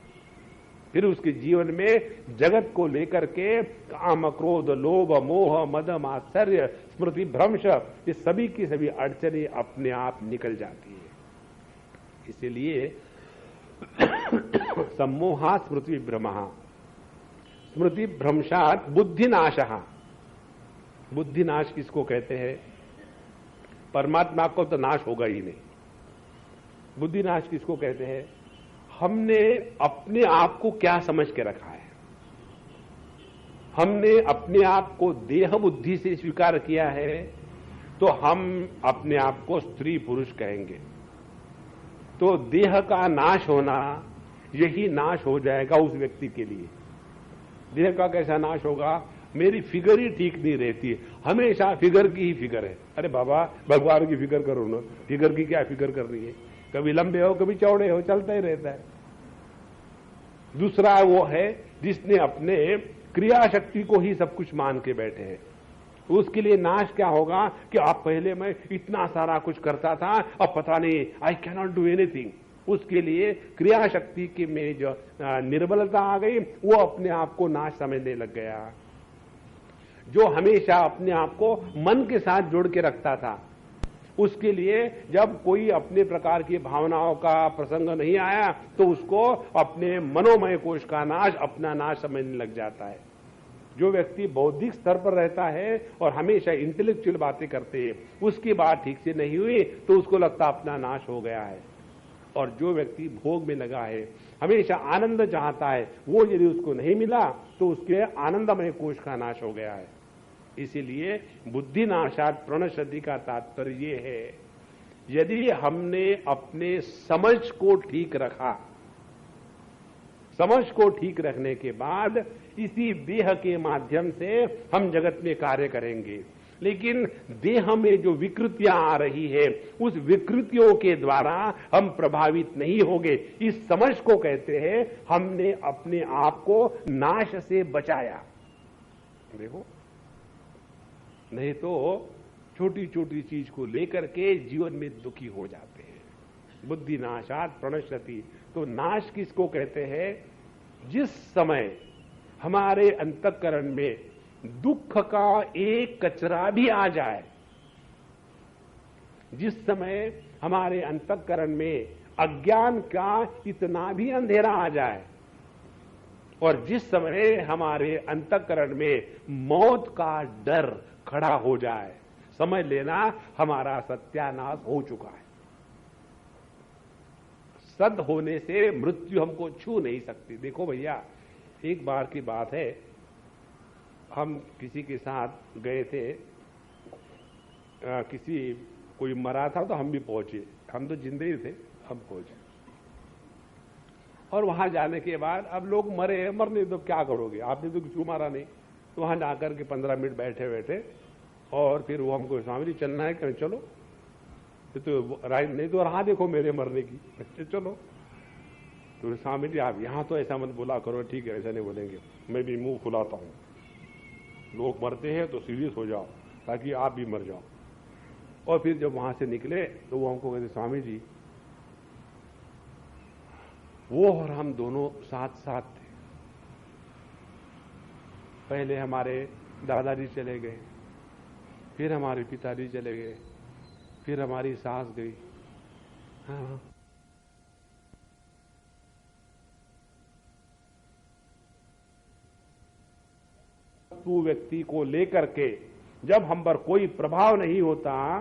फिर उसके जीवन में जगत को लेकर के काम क्रोध लोभ मोह मद मात्सर्य स्मृति भ्रंश ये सभी की सभी अड़चनें अपने आप निकल जाती है। इसीलिए सम्मोहा स्मृति भ्रमः स्मृति भ्रंशात बुद्धिनाशः। बुद्धिनाश किसको कहते हैं? परमात्मा को तो नाश होगा ही नहीं। बुद्धिनाश किसको कहते हैं? हमने अपने आप को क्या समझ के रखा है? हमने अपने आप को देह बुद्धि से स्वीकार किया है तो हम अपने आप को स्त्री पुरुष कहेंगे। तो देह का नाश होना, यही नाश हो जाएगा उस व्यक्ति के लिए। देह का कैसा नाश होगा? मेरी फिगर ही ठीक नहीं रहती, हमेशा फिगर की ही फिगर है। अरे बाबा, भगवान की फिगर करो ना, फिगर की क्या फिकर कर रही है? कभी लंबे हो कभी चौड़े हो, चलता ही रहता है। दूसरा वो है जिसने अपने क्रिया शक्ति को ही सब कुछ मान के बैठे हैं। उसके लिए नाश क्या होगा कि आप पहले मैं इतना सारा कुछ करता था, अब पता नहीं, I can not do anything. उसके लिए क्रिया शक्ति की में जो निर्बलता आ गई, वो अपने आप को नाश समझने लग गया। जो हमेशा अपने आप को मन के साथ जोड़ के रखता था, उसके लिए जब कोई अपने प्रकार की भावनाओं का प्रसंग नहीं आया तो उसको अपने मनोमय कोश का नाश, अपना नाश समझने लग जाता है। जो व्यक्ति बौद्धिक स्तर पर रहता है और हमेशा इंटेलेक्चुअल बातें करते हैं, उसकी बात ठीक से नहीं हुई तो उसको लगता अपना नाश हो गया है। और जो व्यक्ति भोग में लगा है, हमेशा आनंद चाहता है, वो यदि उसको नहीं मिला तो उसके आनंदमय कोश का नाश हो गया है। इसीलिए बुद्धि नाशात प्रणश्यति का तात्पर्य ये है, यदि हमने अपने समझ को ठीक रखा, समझ को ठीक रखने के बाद इसी देह के माध्यम से हम जगत में कार्य करेंगे। लेकिन देह में जो विकृतियां आ रही है उस विकृतियों के द्वारा हम प्रभावित नहीं होंगे, इस समझ को कहते हैं हमने अपने आप को नाश से बचाया। देखो, नहीं तो छोटी छोटी चीज को लेकर के जीवन में दुखी हो जाते हैं। बुद्धि नाशात प्रणश्यति, तो नाश किसको कहते हैं? जिस समय हमारे अंतःकरण में दुख का एक कचरा भी आ जाए, जिस समय हमारे अंतःकरण में अज्ञान का इतना भी अंधेरा आ जाए, और जिस समय हमारे अंतःकरण में मौत का डर खड़ा हो जाए, समझ लेना हमारा सत्यानाश हो चुका है। सद होने से मृत्यु हमको छू नहीं सकती। देखो भैया, एक बार की बात है, हम किसी के साथ गए थे, किसी कोई मरा था तो हम भी पहुंचे, हम तो जिंदे ही थे, हम पहुंचे। और वहां जाने के बाद अब लोग मरने तो क्या करोगे, आपने तो क्यों मारा नहीं, तो वहां जाकर के 15 मिनट बैठे बैठे और फिर वो हमको, स्वामी जी चलना है, कहीं चलो, तो नहीं तो राह देखो मेरे मरने की, अच्छा चलो। तो स्वामी जी आप यहां तो ऐसा मत बोला करो, ठीक है ऐसा नहीं बोलेंगे, मैं भी मुंह फुलाता हूं, लोग मरते हैं तो सीरियस हो जाओ ताकि आप भी मर जाओ। और फिर जब वहां से निकले तो वो हमको कहते, स्वामी जी वो और हम दोनों साथ साथ थे, पहले हमारे दादाजी चले गए, फिर हमारे पिताजी चले गए, फिर हमारी सास गई। हाँ, तू व्यक्ति को लेकर के जब हम पर कोई प्रभाव नहीं होता,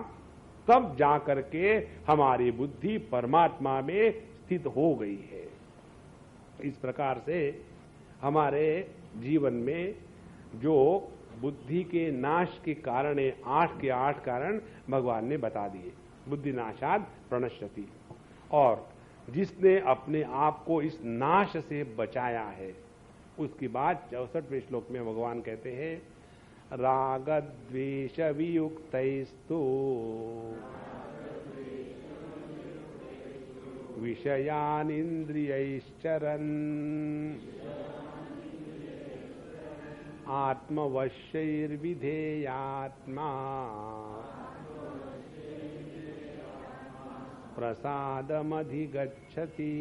तब जाकर के हमारी बुद्धि परमात्मा में स्थित हो गई है। इस प्रकार से हमारे जीवन में जो बुद्धि के नाश के कारण, 8 के 8 कारण भगवान ने बता दिए। बुद्धि नाशाद प्रणश्यति, और जिसने अपने आप को इस नाश से बचाया है, उसकी बात 64वें श्लोक में भगवान कहते हैं, राग द्वेष वियुक्तैस्तु विषयान इंद्रियैश्चरन् आत्मवश्यैर्विधेयात्मा प्रसादमधिगच्छति।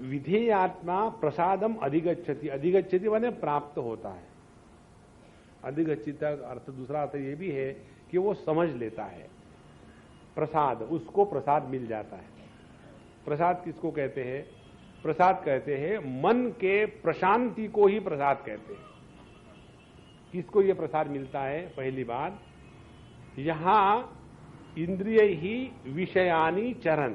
विधेयात्मा प्रसादम अधिगच्छति, अधिगच्छति माने प्राप्त होता है। अधिगच्छति का अर्थ, दूसरा अर्थ ये भी है कि वो समझ लेता है। प्रसाद, उसको प्रसाद मिल जाता है। प्रसाद किसको कहते हैं? प्रसाद कहते हैं मन के प्रशांति को ही प्रसाद कहते हैं। किसको ये प्रसाद मिलता है? पहली बात, यहां इंद्रिय ही विषयानी चरण,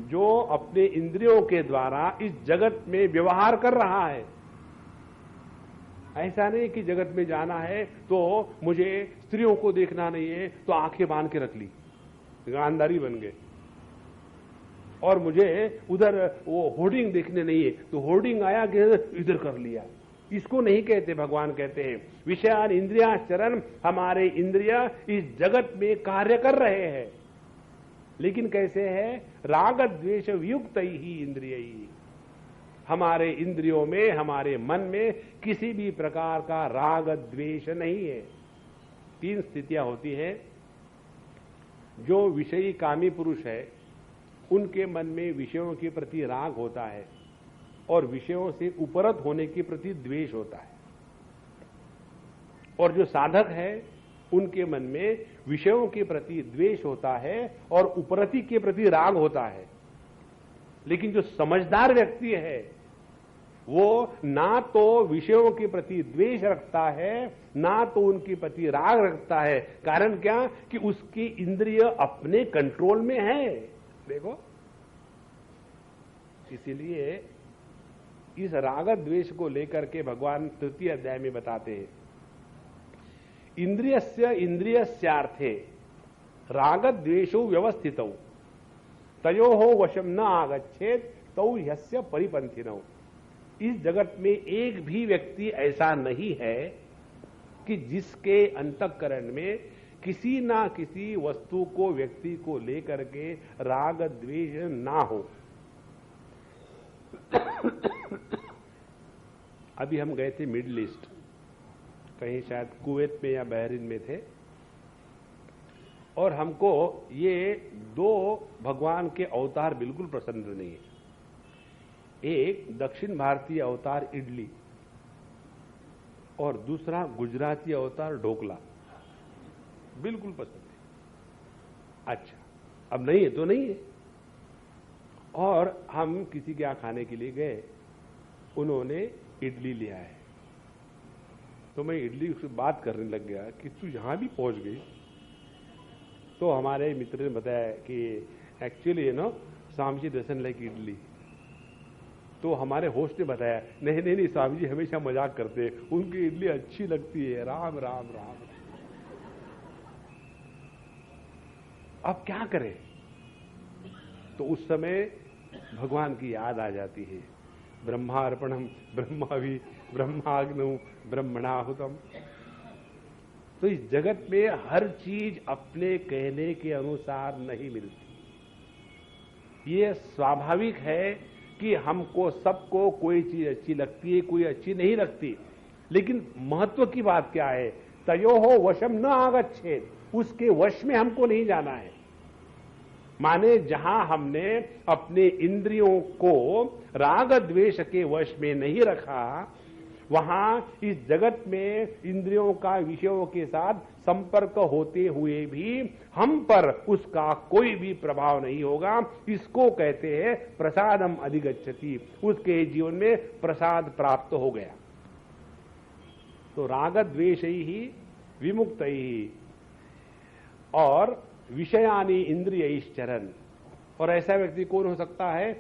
जो अपने इंद्रियों के द्वारा इस जगत में व्यवहार कर रहा है। ऐसा नहीं कि जगत में जाना है तो मुझे स्त्रियों को देखना नहीं है तो आंखें बांध के रख ली, गांधारी बन गए, और मुझे उधर वो होर्डिंग देखने नहीं है तो होर्डिंग आया कि इधर कर लिया। इसको नहीं कहते। भगवान कहते हैं विषयान इंद्रियाचरण, हमारे इंद्रिया इस जगत में कार्य कर रहे हैं, लेकिन कैसे है? राग द्वेष वियुक्त ही इंद्रिय ही। हमारे इंद्रियों में, हमारे मन में किसी भी प्रकार का राग द्वेष नहीं है। 3 स्थितियां होती है। जो विषयी कामी पुरुष है, उनके मन में विषयों के प्रति राग होता है और विषयों से उपरत होने के प्रति द्वेष होता है। और जो साधक है, उनके मन में विषयों के प्रति द्वेष होता है और उपरति के प्रति राग होता है। लेकिन जो समझदार व्यक्ति है, वो ना तो विषयों के प्रति द्वेष रखता है, ना तो उनके प्रति राग रखता है। कारण क्या? कि उसकी इंद्रिय अपने कंट्रोल में है। देखो, इसीलिए इस राग द्वेष को लेकर के भगवान 3 अध्याय में बताते हैं, इंद्रियस्य इंद्रियस्यार्थे राग द्वेषो व्यवस्थितौ तयोः वशम न आगच्छेत तौ ह्यस्य परिपंथिनौ। इस जगत में एक भी व्यक्ति ऐसा नहीं है कि जिसके अंतःकरण में किसी ना किसी वस्तु को, व्यक्ति को लेकर के राग द्वेष ना हो। अभी हम गए थे मिडिल ईस्ट, कहीं शायद कुवैत में या बहरीन में थे, और हमको ये दो भगवान के अवतार बिल्कुल पसंद नहीं है। एक दक्षिण भारतीय अवतार इडली और दूसरा गुजराती अवतार ढोकला, बिल्कुल पसंद है। अच्छा, अब नहीं है तो नहीं है। और हम किसी के यहां खाने के लिए गए, उन्होंने इडली लिया है, तो मैं इडली से बात करने लग गया कि तू यहां भी पहुंच गई। तो हमारे मित्र ने बताया कि actually Swami ji doesn't like idli. तो हमारे होस्ट ने बताया नहीं नहीं नहीं, स्वामी जी हमेशा मजाक करते हैं, उनकी इडली अच्छी लगती है। राम राम राम। अब क्या करें? तो उस समय भगवान की याद आ जाती है, ब्रह्मार्पणम ब्रह्माभि ब्रह्माग्नौ ब्रह्मणाहुतम। तो इस जगत में हर चीज अपने कहने के अनुसार नहीं मिलती। ये स्वाभाविक है कि हमको सबको कोई चीज अच्छी लगती है, कोई अच्छी नहीं लगती। लेकिन महत्व की बात क्या है? तयोहो वशम न आगच्छेद, उसके वश में हमको नहीं जाना है। माने जहां हमने अपने इंद्रियों को राग द्वेष के वश में नहीं रखा, वहां इस जगत में इंद्रियों का विषयों के साथ संपर्क होते हुए भी हम पर उसका कोई भी प्रभाव नहीं होगा। इसको कहते हैं प्रसादम अधिगच्छति, उसके जीवन में प्रसाद प्राप्त हो गया। तो राग द्वेष ही विमुक्त ही और विषयानी इंद्रियश्चरन्। और ऐसा व्यक्ति कौन हो सकता है?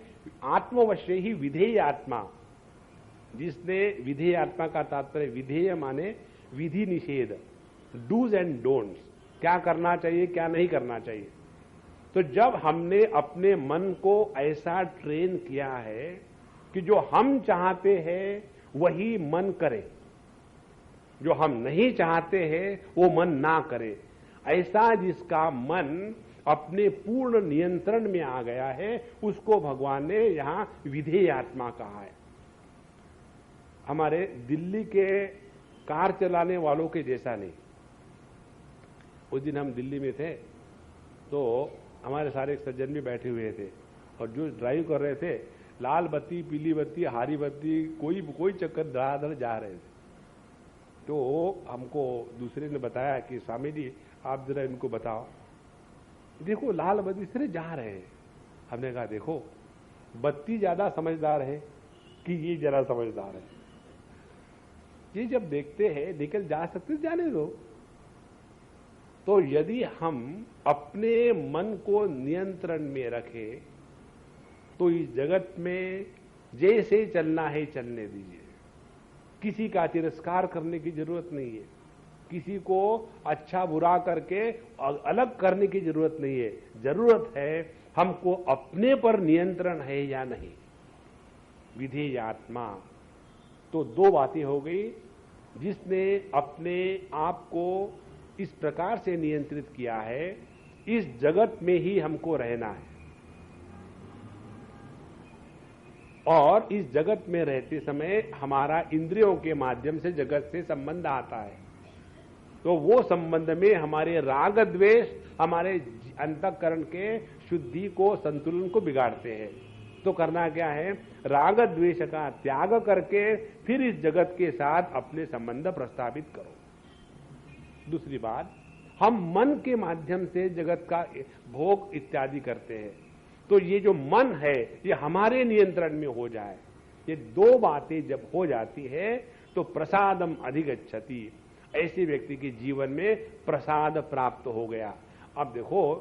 आत्मवश्य ही विधेय आत्मा, जिसने विधेय आत्मा का तात्पर्य विधेय माने विधि निषेध, डूज एंड डोंट्स, क्या करना चाहिए क्या नहीं करना चाहिए। तो जब हमने अपने मन को ऐसा ट्रेन किया है कि जो हम चाहते हैं वही मन करे, जो हम नहीं चाहते हैं वो मन ना करे, ऐसा जिसका मन अपने पूर्ण नियंत्रण में आ गया है, उसको भगवान ने यहां विधेय आत्मा कहा है। हमारे दिल्ली के कार चलाने वालों के जैसा नहीं। उस दिन हम दिल्ली में थे, तो हमारे सारे सज्जन भी बैठे हुए थे, और जो ड्राइव कर रहे थे, लाल बत्ती, पीली बत्ती, हरी बत्ती, कोई चक्कर धड़ाधड़ जा रहे थे। तो हमको दूसरे ने बताया कि स्वामी जी आप जरा इनको बताओ, देखो लाल बत्ती से जा रहे हैं। हमने कहा देखो, बत्ती ज्यादा समझदार है कि ये जरा समझदार है? ये जब देखते हैं निकल जा सकते, जाने दो। तो यदि हम अपने मन को नियंत्रण में रखें तो इस जगत में जैसे चलना है चलने दीजिए। किसी का तिरस्कार करने की जरूरत नहीं है, किसी को अच्छा बुरा करके अलग करने की जरूरत नहीं है। जरूरत है हमको अपने पर नियंत्रण है या नहीं। विधेय आत्मा। तो दो बातें हो गई, जिसने अपने आप को इस प्रकार से नियंत्रित किया है, इस जगत में ही हमको रहना है, और इस जगत में रहते समय हमारा इंद्रियों के माध्यम से जगत से संबंध आता है। तो वो संबंध में हमारे राग द्वेष हमारे अंतःकरण के शुद्धि को, संतुलन को बिगाड़ते हैं। तो करना क्या है? राग द्वेष का त्याग करके फिर इस जगत के साथ अपने संबंध प्रस्थापित करो। दूसरी बात, हम मन के माध्यम से जगत का भोग इत्यादि करते हैं, तो ये जो मन है ये हमारे नियंत्रण में हो जाए। ये दो बातें जब हो जाती है तो प्रसादम अधिगच्छति, ऐसे व्यक्ति के जीवन में प्रसाद प्राप्त हो गया। अब देखो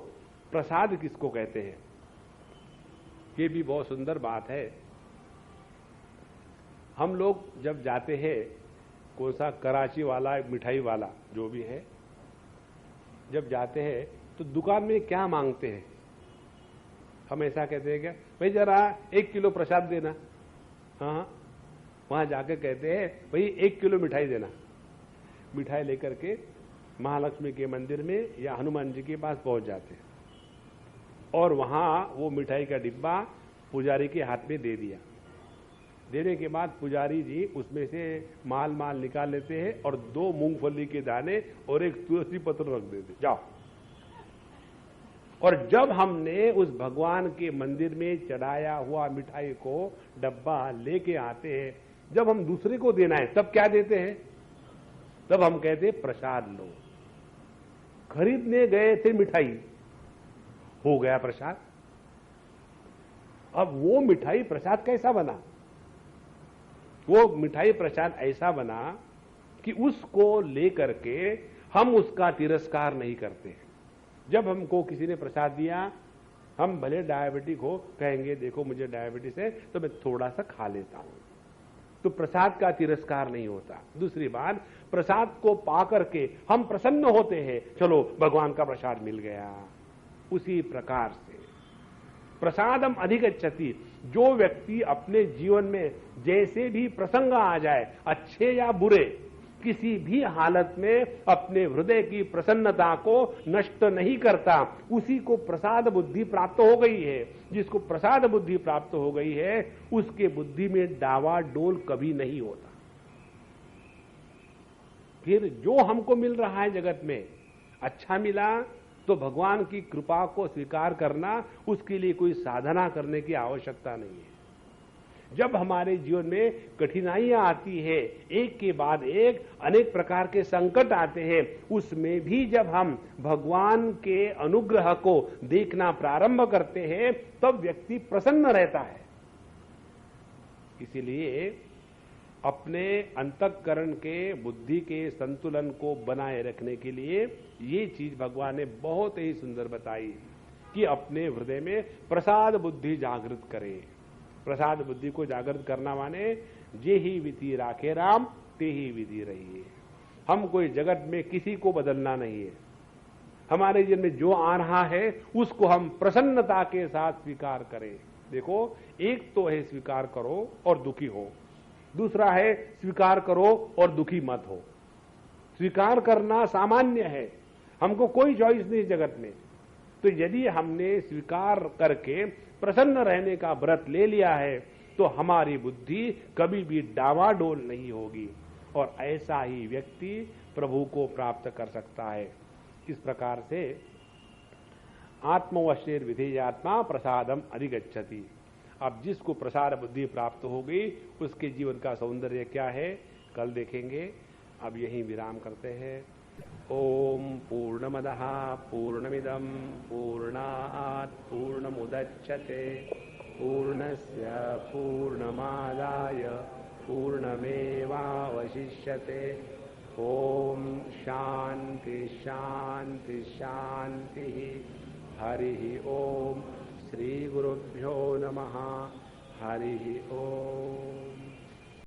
प्रसाद किसको कहते हैं, ये भी बहुत सुंदर बात है। हम लोग जब जाते हैं, कौन सा कराची वाला मिठाई वाला जो भी है, जब जाते हैं तो दुकान में क्या मांगते हैं? हम ऐसा कहते हैं क्या, भाई जरा 1 किलो प्रसाद देना। हाँ, वहां जाके कहते हैं भाई 1 किलो मिठाई देना। मिठाई लेकर के महालक्ष्मी के मंदिर में या हनुमान जी के पास पहुंच जाते हैं और वहां वो मिठाई का डिब्बा पुजारी के हाथ में दे दिया। देने के बाद पुजारी जी उसमें से माल निकाल लेते हैं और 2 मूंगफली के दाने और एक तुलसी पत्र रख देते, जाओ। और जब हमने उस भगवान के मंदिर में चढ़ाया हुआ मिठाई को डब्बा लेके आते हैं, जब हम दूसरे को देना है तब क्या देते हैं? तब हम कहते हैं प्रसाद लो। खरीदने गए थे मिठाई, हो गया प्रसाद। अब वो मिठाई प्रसाद कैसा बना? वो मिठाई प्रसाद ऐसा बना कि उसको लेकर के हम उसका तिरस्कार नहीं करते। जब हमको किसी ने प्रसाद दिया, हम भले डायबिटिक हो, कहेंगे देखो मुझे डायबिटीज है तो मैं थोड़ा सा खा लेता हूं, तो प्रसाद का तिरस्कार नहीं होता। दूसरी बात, प्रसाद को पा करके हम प्रसन्न होते हैं, चलो भगवान का प्रसाद मिल गया। उसी प्रकार से प्रसादम अधिगच्छति, जो व्यक्ति अपने जीवन में जैसे भी प्रसंग आ जाए, अच्छे या बुरे, किसी भी हालत में अपने हृदय की प्रसन्नता को नष्ट नहीं करता, उसी को प्रसाद बुद्धि प्राप्त हो गई है। जिसको प्रसाद बुद्धि प्राप्त हो गई है उसके बुद्धि में डावाडोल कभी नहीं होता। फिर जो हमको मिल रहा है जगत में अच्छा मिला तो भगवान की कृपा को स्वीकार करना, उसके लिए कोई साधना करने की आवश्यकता नहीं है। जब हमारे जीवन में कठिनाइयां आती है, एक के बाद एक अनेक प्रकार के संकट आते हैं, उसमें भी जब हम भगवान के अनुग्रह को देखना प्रारंभ करते हैं तब व्यक्ति प्रसन्न रहता है। इसीलिए अपने अंतःकरण के बुद्धि के संतुलन को बनाए रखने के लिए ये चीज भगवान ने बहुत ही सुंदर बताई कि अपने हृदय में प्रसाद बुद्धि जागृत करें। प्रसाद बुद्धि को जागृत करना माने जे ही विधि राखे राम ते ही विधि रहिए। हम कोई जगत में किसी को बदलना नहीं है। हमारे जीवन में जो आ रहा है उसको हम प्रसन्नता के साथ स्वीकार करें। देखो, एक तो है स्वीकार करो और दुखी हो, दूसरा है स्वीकार करो और दुखी मत हो। स्वीकार करना सामान्य है, हमको कोई चॉइस नहीं जगत में। तो यदि हमने स्वीकार करके प्रसन्न रहने का व्रत ले लिया है तो हमारी बुद्धि कभी भी डावाडोल नहीं होगी और ऐसा ही व्यक्ति प्रभु को प्राप्त कर सकता है। इस प्रकार से आत्मवशेर विधेयात्मा प्रसादम अधिगच्छति। अब जिसको प्रसाद बुद्धि प्राप्त हो गई उसके जीवन का सौंदर्य क्या है कल देखेंगे। अब यहीं विराम करते हैं। ओम पूर्णमदः पूर्णमिदं पूर्णात् पूर्णमुदच्यते पूर्णस्य पूर्णमादाय पूर्णमेवावशिष्यते। ओम शांति शांति शांति। हरि ओम। श्री गुरुभ्यो नमः। हरि ओम।